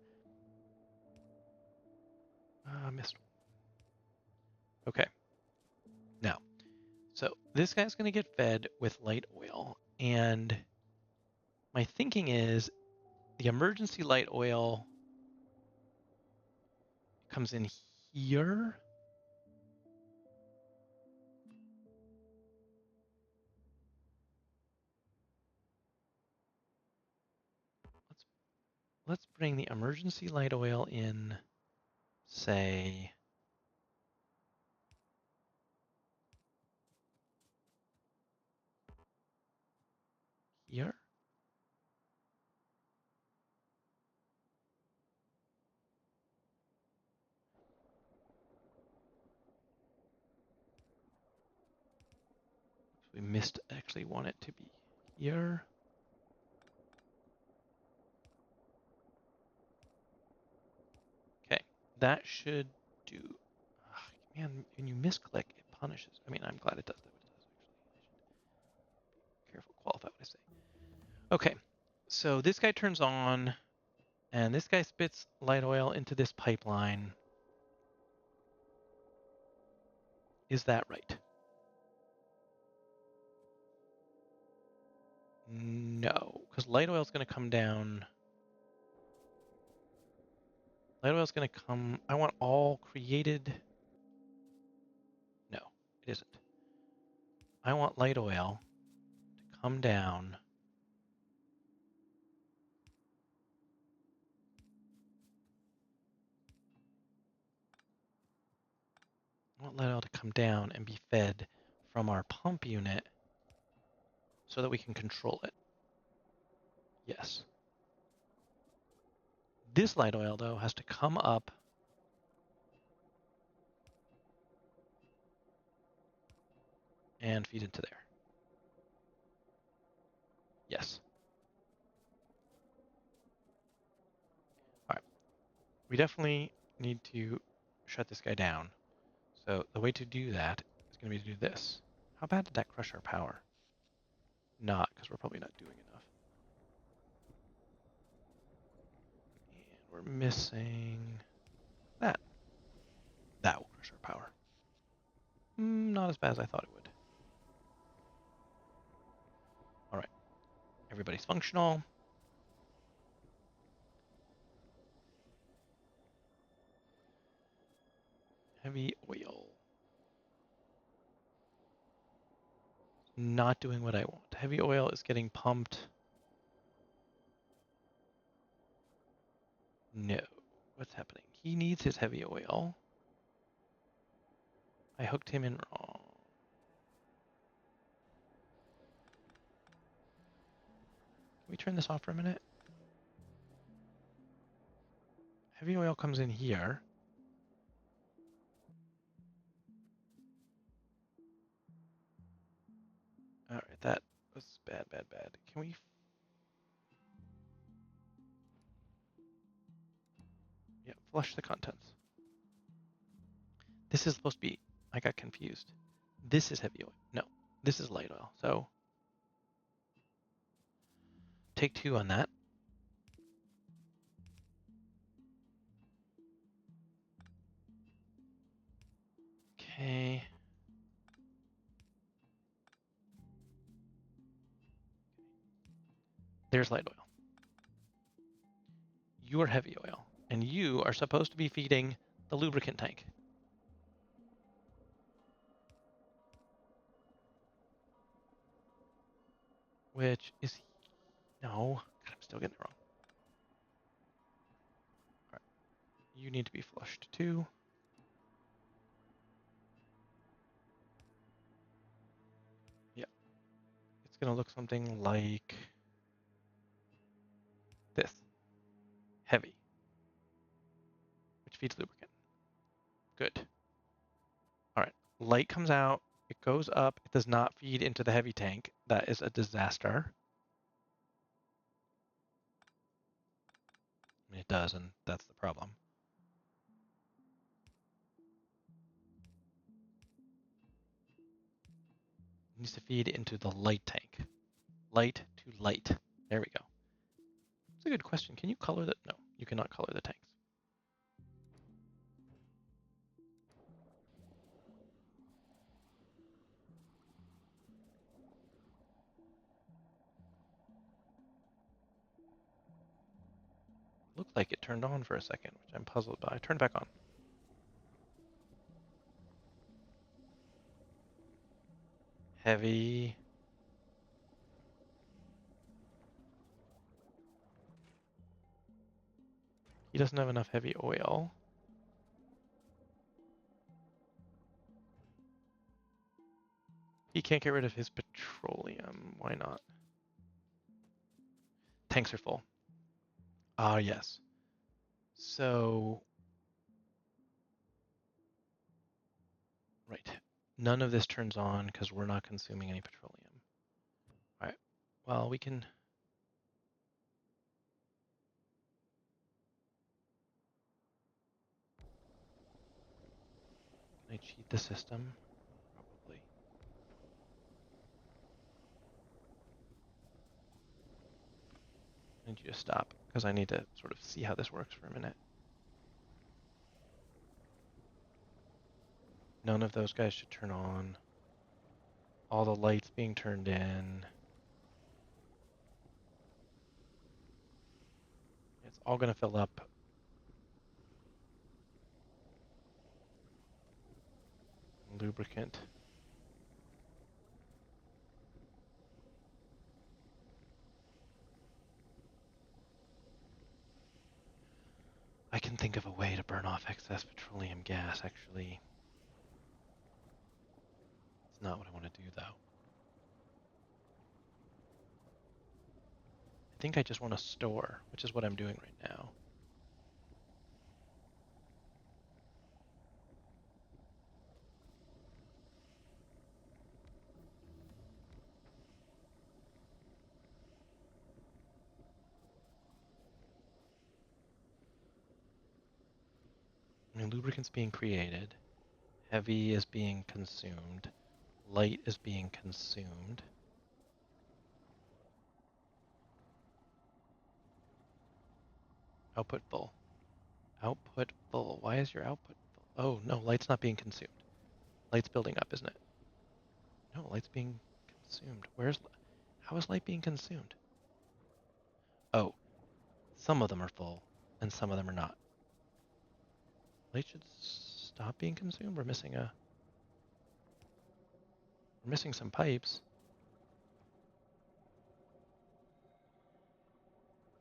Missed one. Okay. Now, so this guy's going to get fed with light oil, and my thinking is the emergency light oil comes in here. Let's bring the emergency light oil in, say, here. We missed actually want it to be here. Okay, that should do. Man, when you misclick, it punishes. I mean, I'm glad it does that, but it does actually. Careful, qualify what I say. Okay, so this guy turns on, and this guy spits light oil into this pipeline. Is that right? No, because light oil is going to come down. Light oil is going to come. I want all created. No, it isn't. I want light oil to come down. I want light oil to come down and be fed from our pump unit so that we can control it. Yes. This light oil, though, has to come up and feed into there. Yes. All right. We definitely need to shut this guy down. So the way to do that is going to be to do this. How bad did that crush our power? Not, because we're probably not doing enough. And we're missing that. That will crush our power. Not as bad as I thought it would. All right. Everybody's functional. Heavy oil. Not doing what I want. Heavy oil is getting pumped. No. What's happening? He needs his heavy oil. I hooked him in wrong. Can we turn this off for a minute? Heavy oil comes in here. All right, that was bad, bad, bad. Can we? Yeah, flush the contents. This is supposed to be, I got confused. This is heavy oil. No, this is light oil. So take 2 on that. Okay. There's light oil. You are heavy oil, and you are supposed to be feeding the lubricant tank. Which is... No. God, I'm still getting it wrong. All right. You need to be flushed too. Yeah. It's going to look something like this. Heavy. Which feeds lubricant. Good. All right. Light comes out. It goes up. It does not feed into the heavy tank. That is a disaster. I mean, it does, and that's the problem. It needs to feed into the light tank. Light to light. There we go. That's a good question. Can you color that? No, you cannot color the tanks. Looked like it turned on for a second, which I'm puzzled by. Turn it back on. Heavy. He doesn't have enough heavy oil. He can't get rid of his petroleum. Why not? Tanks are full. Ah, yes. So, right. None of this turns on because we're not consuming any petroleum. All right. Well, we can... Can I cheat the system? Probably. I need you to stop because I need to sort of see how this works for a minute. None of those guys should turn on. All the lights being turned in. It's all going to fill up. Lubricant. I can think of a way to burn off excess petroleum gas, actually. It's not what I want to do, though. I think I just want to store, which is what I'm doing right now. I mean, lubricant's being created. Heavy is being consumed. Light is being consumed. Output full. Output full. Why is your output full? Oh, no, light's not being consumed. Light's building up, isn't it? No, light's being consumed. How is light being consumed? Oh, some of them are full, and some of them are not. Light should stop being consumed. We're missing some pipes.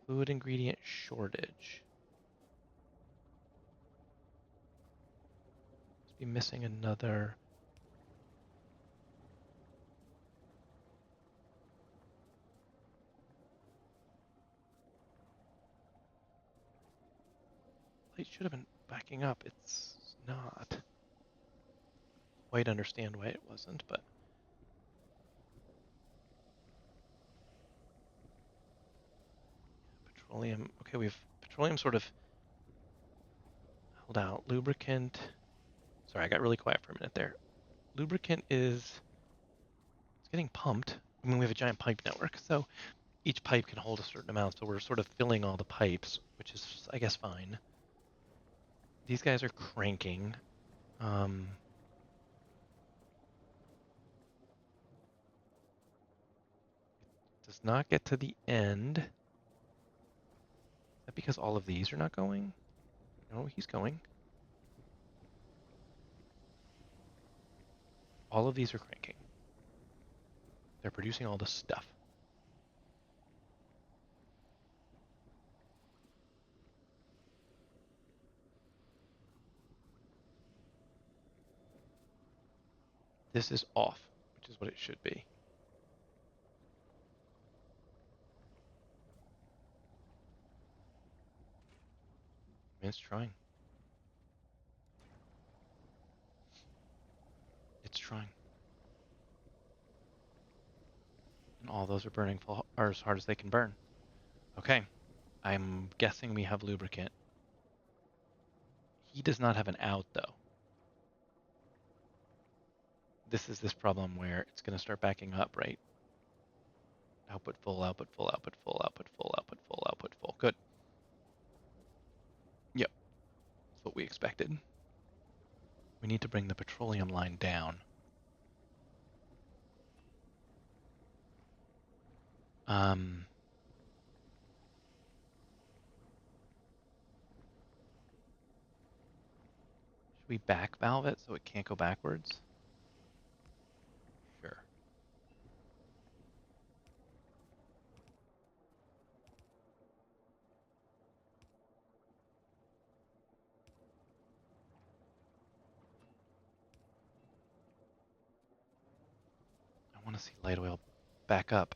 Fluid ingredient shortage. Must be missing another. Light should have been backing up. It's not. Quite understand why it wasn't, but petroleum. Okay, we've petroleum sort of held out. Lubricant. Sorry, I got really quiet for a minute there. Lubricant is it's getting pumped. I mean, we have a giant pipe network, so each pipe can hold a certain amount, so we're sort of filling all the pipes, which is, I guess, fine. These guys are cranking. It does not get to the end. Is that because all of these are not going? No, he's going. All of these are cranking. They're producing all this stuff. This is off, which is what it should be. I mean, it's trying. It's trying. And all those are burning full, or as hard as they can burn. Okay. I'm guessing we have lubricant. He does not have an out, though. This is this problem where it's going to start backing up, right? Output full, output full, output full, output full, output full, output full. Good. Yep. That's what we expected. We need to bring the petroleum line down. Should we back valve it so it can't go backwards? Sure. I want to see light oil back up.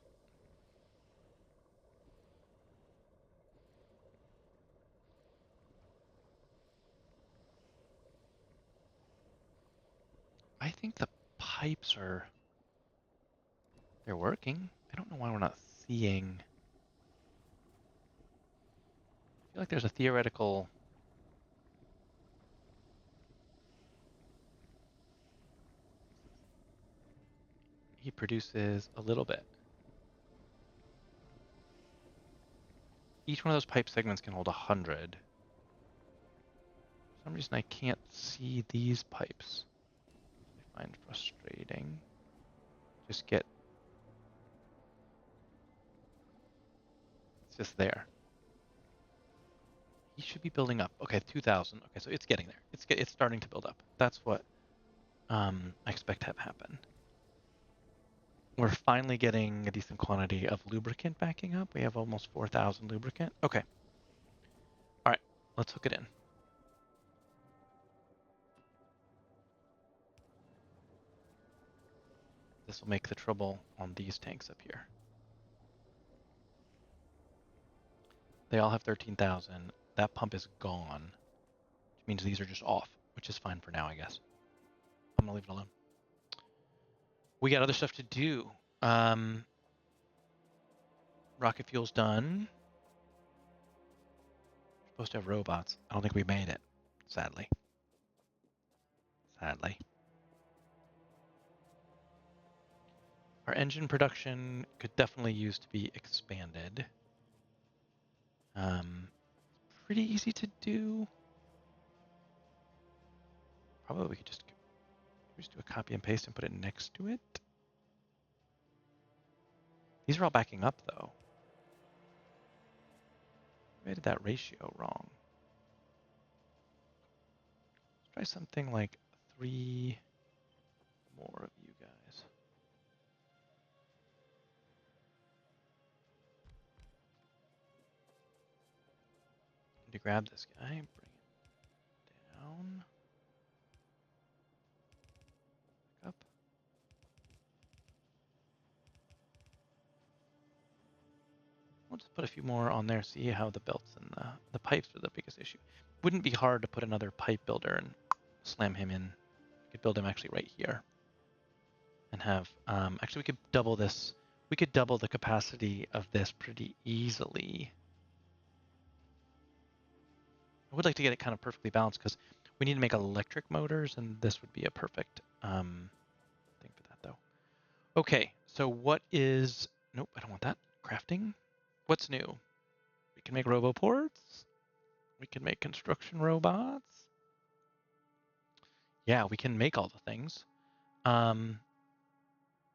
I think the pipes are... They're working. I don't know why we're not seeing... I feel like there's a theoretical... He produces a little bit. Each one of those pipe segments can hold 100. For some reason I can't see these pipes. I find frustrating. Just get... It's just there. He should be building up. Okay, 2,000. Okay, so it's getting there. It's starting to build up. That's what I expect to have happen. We're finally getting a decent quantity of lubricant backing up. We have almost 4,000 lubricant. Okay. All right, let's hook it in. This will make the trouble on these tanks up here. They all have 13,000. That pump is gone, which means these are just off, which is fine for now, I guess. I'm gonna leave it alone. We got other stuff to do. Rocket fuel's done. We're supposed to have robots. I don't think we made it, sadly. Sadly. Our engine production could definitely use to be expanded. Pretty easy to do. Probably we could just do a copy and paste and put it next to it. These are all backing up, though. I did that ratio wrong. Let's try something like 3 more of you guys. Need to grab this guy, bring it down. Back up. We'll just put a few more on there, see how the belts and the pipes are the biggest issue. Wouldn't be hard to put another pipe builder and slam him in. We could build him actually right here. And have, actually we could double this. We could double the capacity of this pretty easily. I would like to get it kind of perfectly balanced because we need to make electric motors, and this would be a perfect thing for that, though. Okay, so what is... Nope, I don't want that. Crafting? What's new? We can make roboports. We can make construction robots. Yeah, we can make all the things.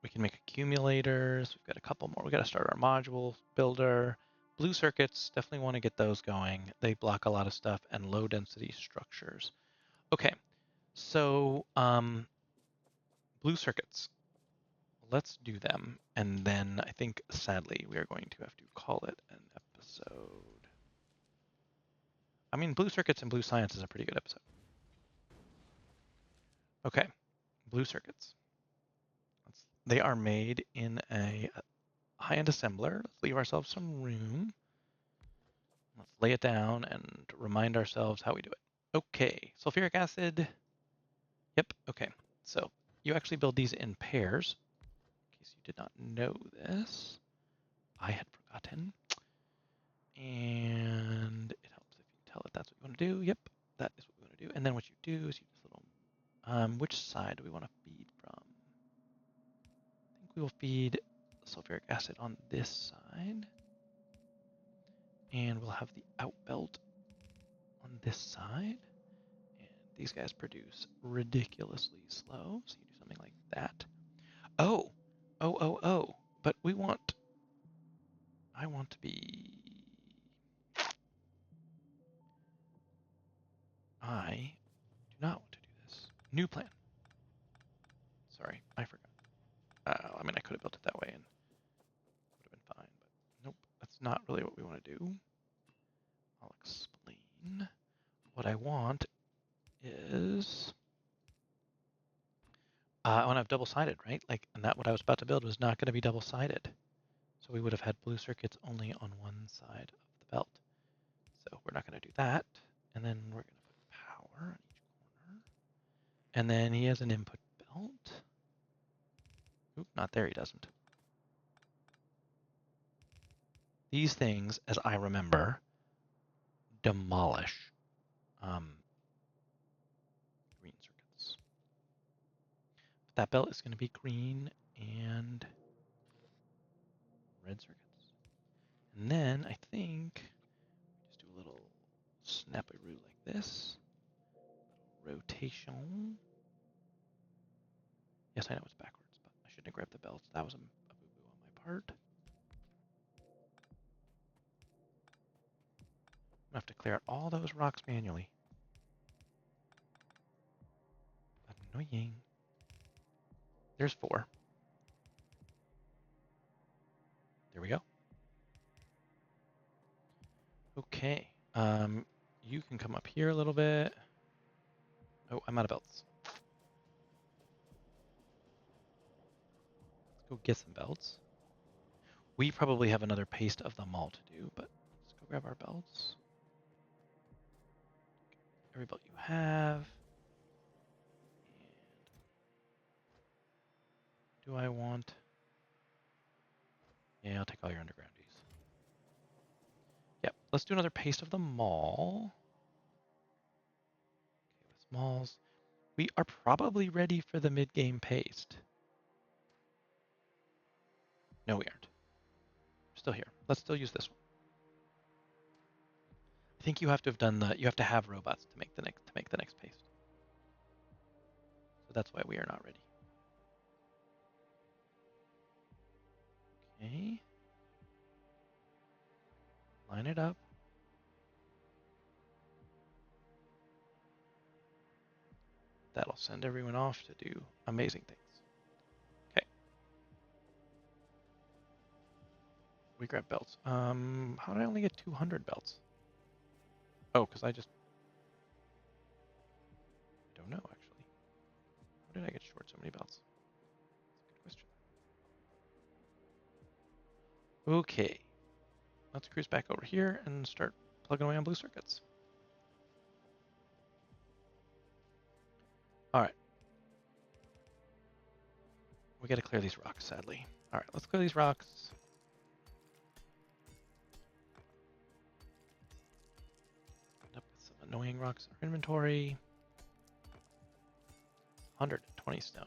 We can make accumulators. We've got a couple more. We got to start our module builder. Blue circuits, definitely want to get those going. They block a lot of stuff, and low density structures. Okay, so blue circuits. Let's do them, and then I think sadly we are going to have to call it an episode. I mean, blue circuits and blue science is a pretty good episode. Okay, blue circuits. They are made in a high-end assembler. Let's leave ourselves some room. Let's lay it down and remind ourselves how we do it. Okay, sulfuric acid. Yep, okay. So you actually build these in pairs. In case you did not know this, I had forgotten. And it helps if you tell it that's what you want to do. Yep, that is what we want to do. And then what you do is you just little, which side do we want to feed from? I think we will feed sulfuric acid on this side. And we'll have the outbelt on this side. And these guys produce ridiculously slow. So you do something like that. Oh. But I want to be, I do not want to do this. New plan. Sorry, I forgot. I mean, I could have built it that way and would have been fine, but nope, that's not really what we want to do. I'll explain. What I want is, I want to have double-sided, right? Like, and that what I was about to build was not going to be double-sided. So we would have had blue circuits only on one side of the belt. So we're not going to do that. And then we're going to put power on each corner. And then he has an input belt. Oop, not there, he doesn't. These things, as I remember, demolish green circuits. But that belt is going to be green and red circuits. And then I think just do a little snap-a-roo like this. Rotation. Yes, I know it's backwards, but I shouldn't have grabbed the belts. That was a boo-boo on my part. I'm going to have to clear out all those rocks manually. Annoying. There's 4. There we go. Okay. You can come up here a little bit. Oh, I'm out of belts. Let's go get some belts. We probably have another paste of them all to do, but let's go grab our belts. Every belt you have. And do I want... Yeah, I'll take all your undergroundies. Yep, let's do another paste of them all. Okay, with smalls. We are probably ready for the mid-game paste. No, we aren't. Still here. Let's still use this one. I think you have to have done you have to have robots to make the next paste. So that's why we are not ready. Okay. Line it up. That'll send everyone off to do amazing things. Okay. We grab belts. How did I only get 200 belts? Oh, because I don't know actually. How did I get short so many belts? That's a good question. Okay. Let's cruise back over here and start plugging away on blue circuits. All right. We got to clear these rocks, sadly. All right, let's clear these rocks. End up with some annoying rocks in our inventory. 120 stone.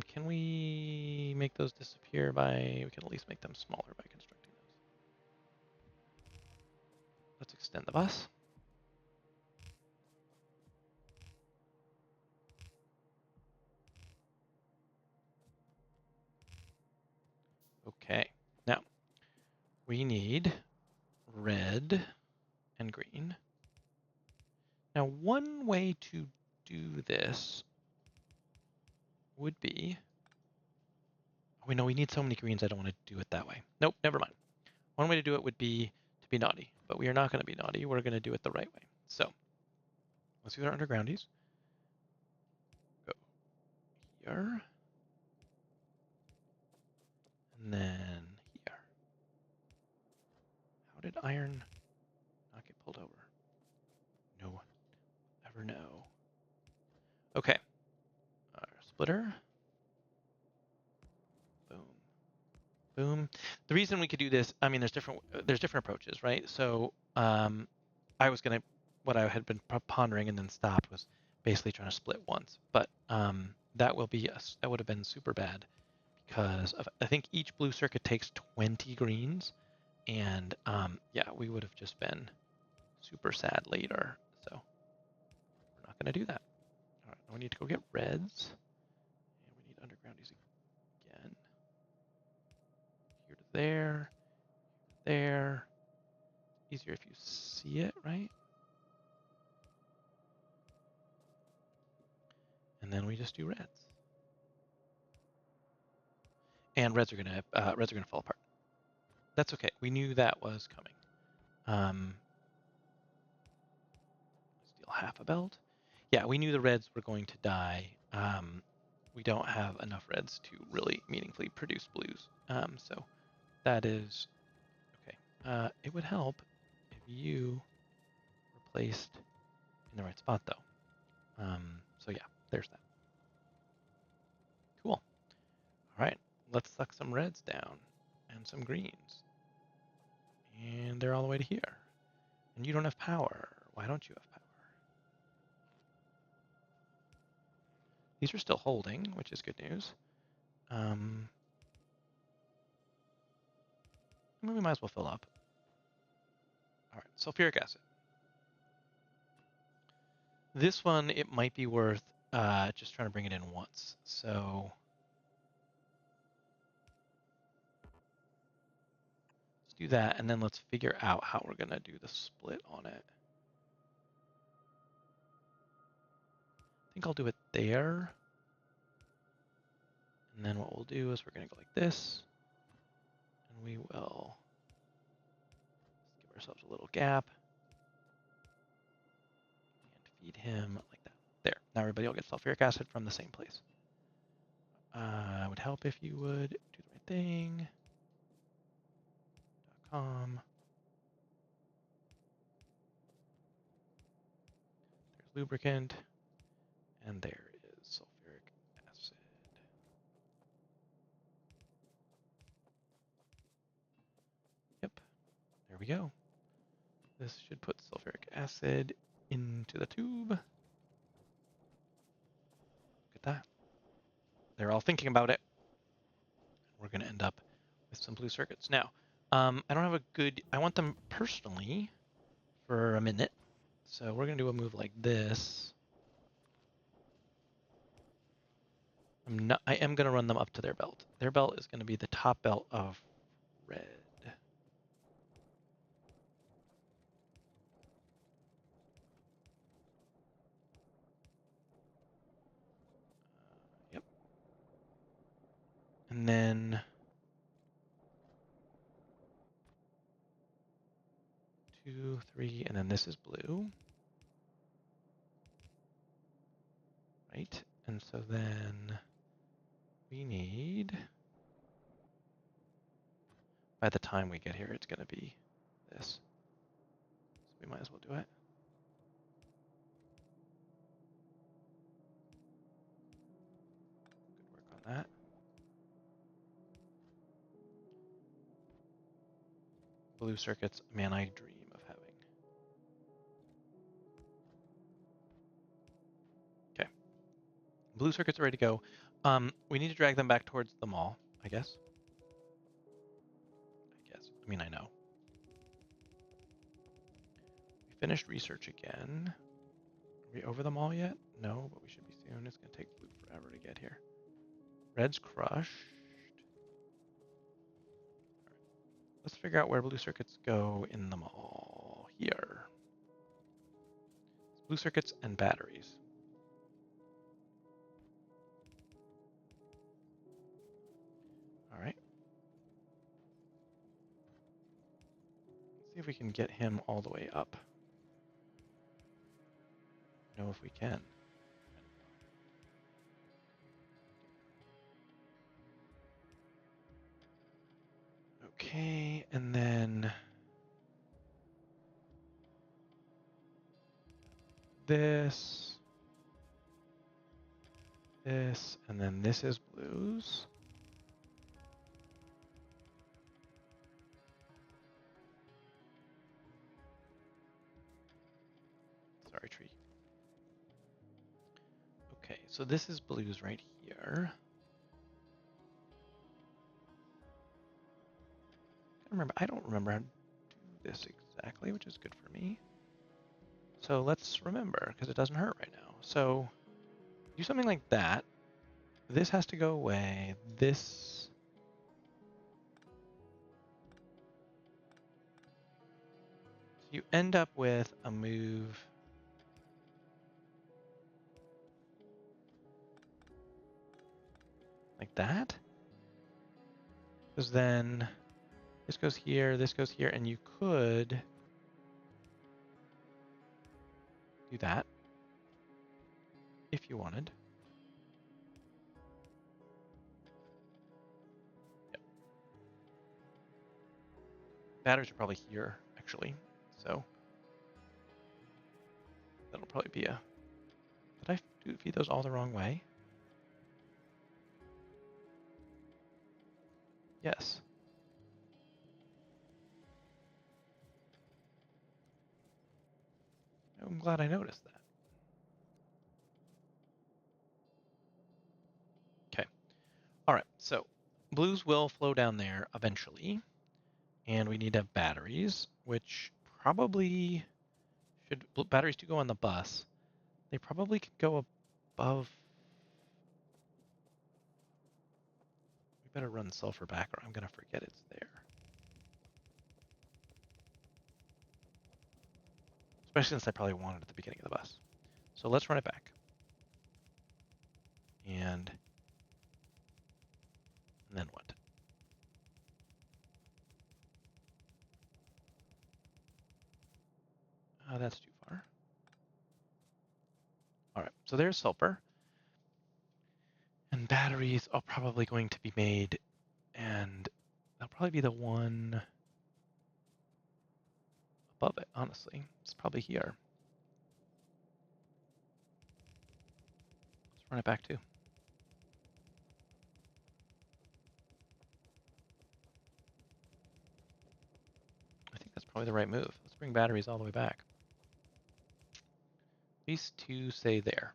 Can we make those disappear by... We can at least make them smaller by constructing those. Let's extend the bus. red and green. Now, one way to do this would be, oh, no, we need so many greens, I don't want to do it that way. Nope, never mind. One way to do it would be to be naughty, but we are not going to be naughty. We're going to do it the right way. So let's use our undergroundies. Go here. And then here. How did iron not get pulled over? No one ever know. Okay. Our splitter. Boom. Boom. The reason we could do this, I mean, there's different approaches, right? So I was gonna, what I had been pondering and then stopped was basically trying to split once, but that would have been super bad because I think each blue circuit takes 20 greens, and yeah, we would have just been super sad later. So we're not gonna do that. All right, we need to go get reds, and we need undergroundies again. Here to there, there. Easier if you see it, right? And then we just do reds. And reds are gonna fall apart. That's okay. We knew that was coming. Steal half a belt. Yeah, we knew the reds were going to die. We don't have enough reds to really meaningfully produce blues. So that is okay. It would help if you were placed in the right spot, though. So yeah, there's that. Cool. All right, let's suck some reds down and some greens. And they're all the way to here. And you don't have power. Why don't you have power? These are still holding, which is good news. We might as well fill up. All right, sulfuric acid. This one, it might be worth just trying to bring it in once. So let's do that, and then let's figure out how we're going to do the split on it. I think I'll do it there. And then what we'll do is we're going to go like this. And we will give ourselves a little gap. And feed him like that. There. Now everybody will get sulfuric acid from the same place. It would help if you would do the right thing. .com. There's lubricant. And there is sulfuric acid. Yep. There we go. This should put sulfuric acid into the tube. Look at that. They're all thinking about it. We're going to end up with some blue circuits. Now, I don't have a good... I want them personally for a minute. So we're going to do a move like this. I am going to run them up to their belt. Their belt is going to be the top belt of red. Yep. And then 2, 3, and then this is blue. Right? And so then we need, by the time we get here, it's going to be this. So we might as well do it. Good work on that. Blue circuits, man, I dream of having. Okay. Blue circuits are ready to go. We need to drag them back towards the mall, I guess. I mean, I know. We finished research again. Are we over the mall yet? No, but we should be soon. It's going to take blue forever to get here. Red's crushed. All right. Let's figure out where blue circuits go in the mall here. Blue circuits and batteries. All right. Let's see if we can get him all the way up. Know if we can. Okay, and then this, and then this is blues. Sorry, tree. Okay, so this is blues right here. I don't remember how to do this exactly, which is good for me. So let's remember, because it doesn't hurt right now. So do something like that. This has to go away. This. So you end up with a move like that. Because then this goes here, and you could do that if you wanted. Yep. Batteries are probably here, actually. So that'll probably be a... Did I feed those all the wrong way? Yes. I'm glad I noticed that. Okay. All right, so blues will flow down there eventually, and we need to have batteries, which probably should... Batteries do go on the bus. They probably could go above... We better run sulfur back, or I'm going to forget it's there. Especially since I probably want it at the beginning of the bus. So let's run it back. And then what? Oh, that's too far. All right, so there's sulfur. And batteries are probably going to be made, and they'll probably be the one above it, honestly. It's probably here. Let's run it back too. I think that's probably the right move. Let's bring batteries all the way back. These two stay there.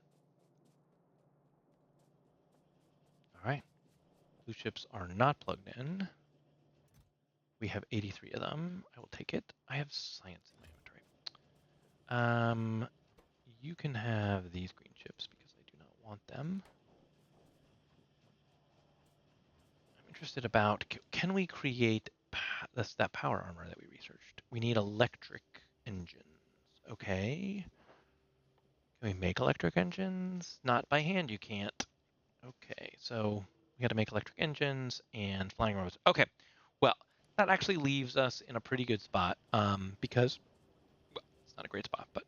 All right. Blue chips are not plugged in. We have 83 of them. I will take it. I have science in my inventory. You can have these green chips because I do not want them. I'm interested about, can we create that power armor that we researched? We need electric engines. Okay. Can we make electric engines? Not by hand, you can't. Okay, so we got to make electric engines and flying robots. Okay, well, that actually leaves us in a pretty good spot because, well, it's not a great spot, but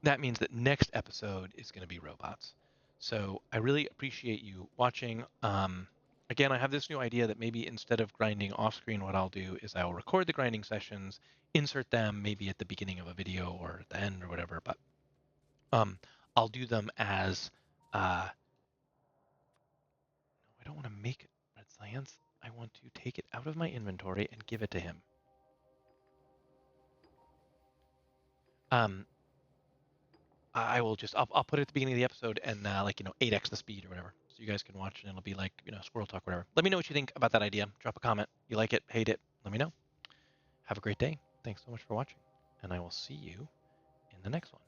that means that next episode is going to be robots. So I really appreciate you watching. Again, I have this new idea that maybe instead of grinding off screen, what I'll do is I will record the grinding sessions, insert them maybe at the beginning of a video or at the end or whatever, but I'll do them as, no, I don't want to make red science. I want to take it out of my inventory and give it to him. I will just, I'll put it at the beginning of the episode and like, 8x the speed or whatever. So you guys can watch and it'll be like, squirrel talk, whatever. Let me know what you think about that idea. Drop a comment. You like it, hate it, let me know. Have a great day. Thanks so much for watching. And I will see you in the next one.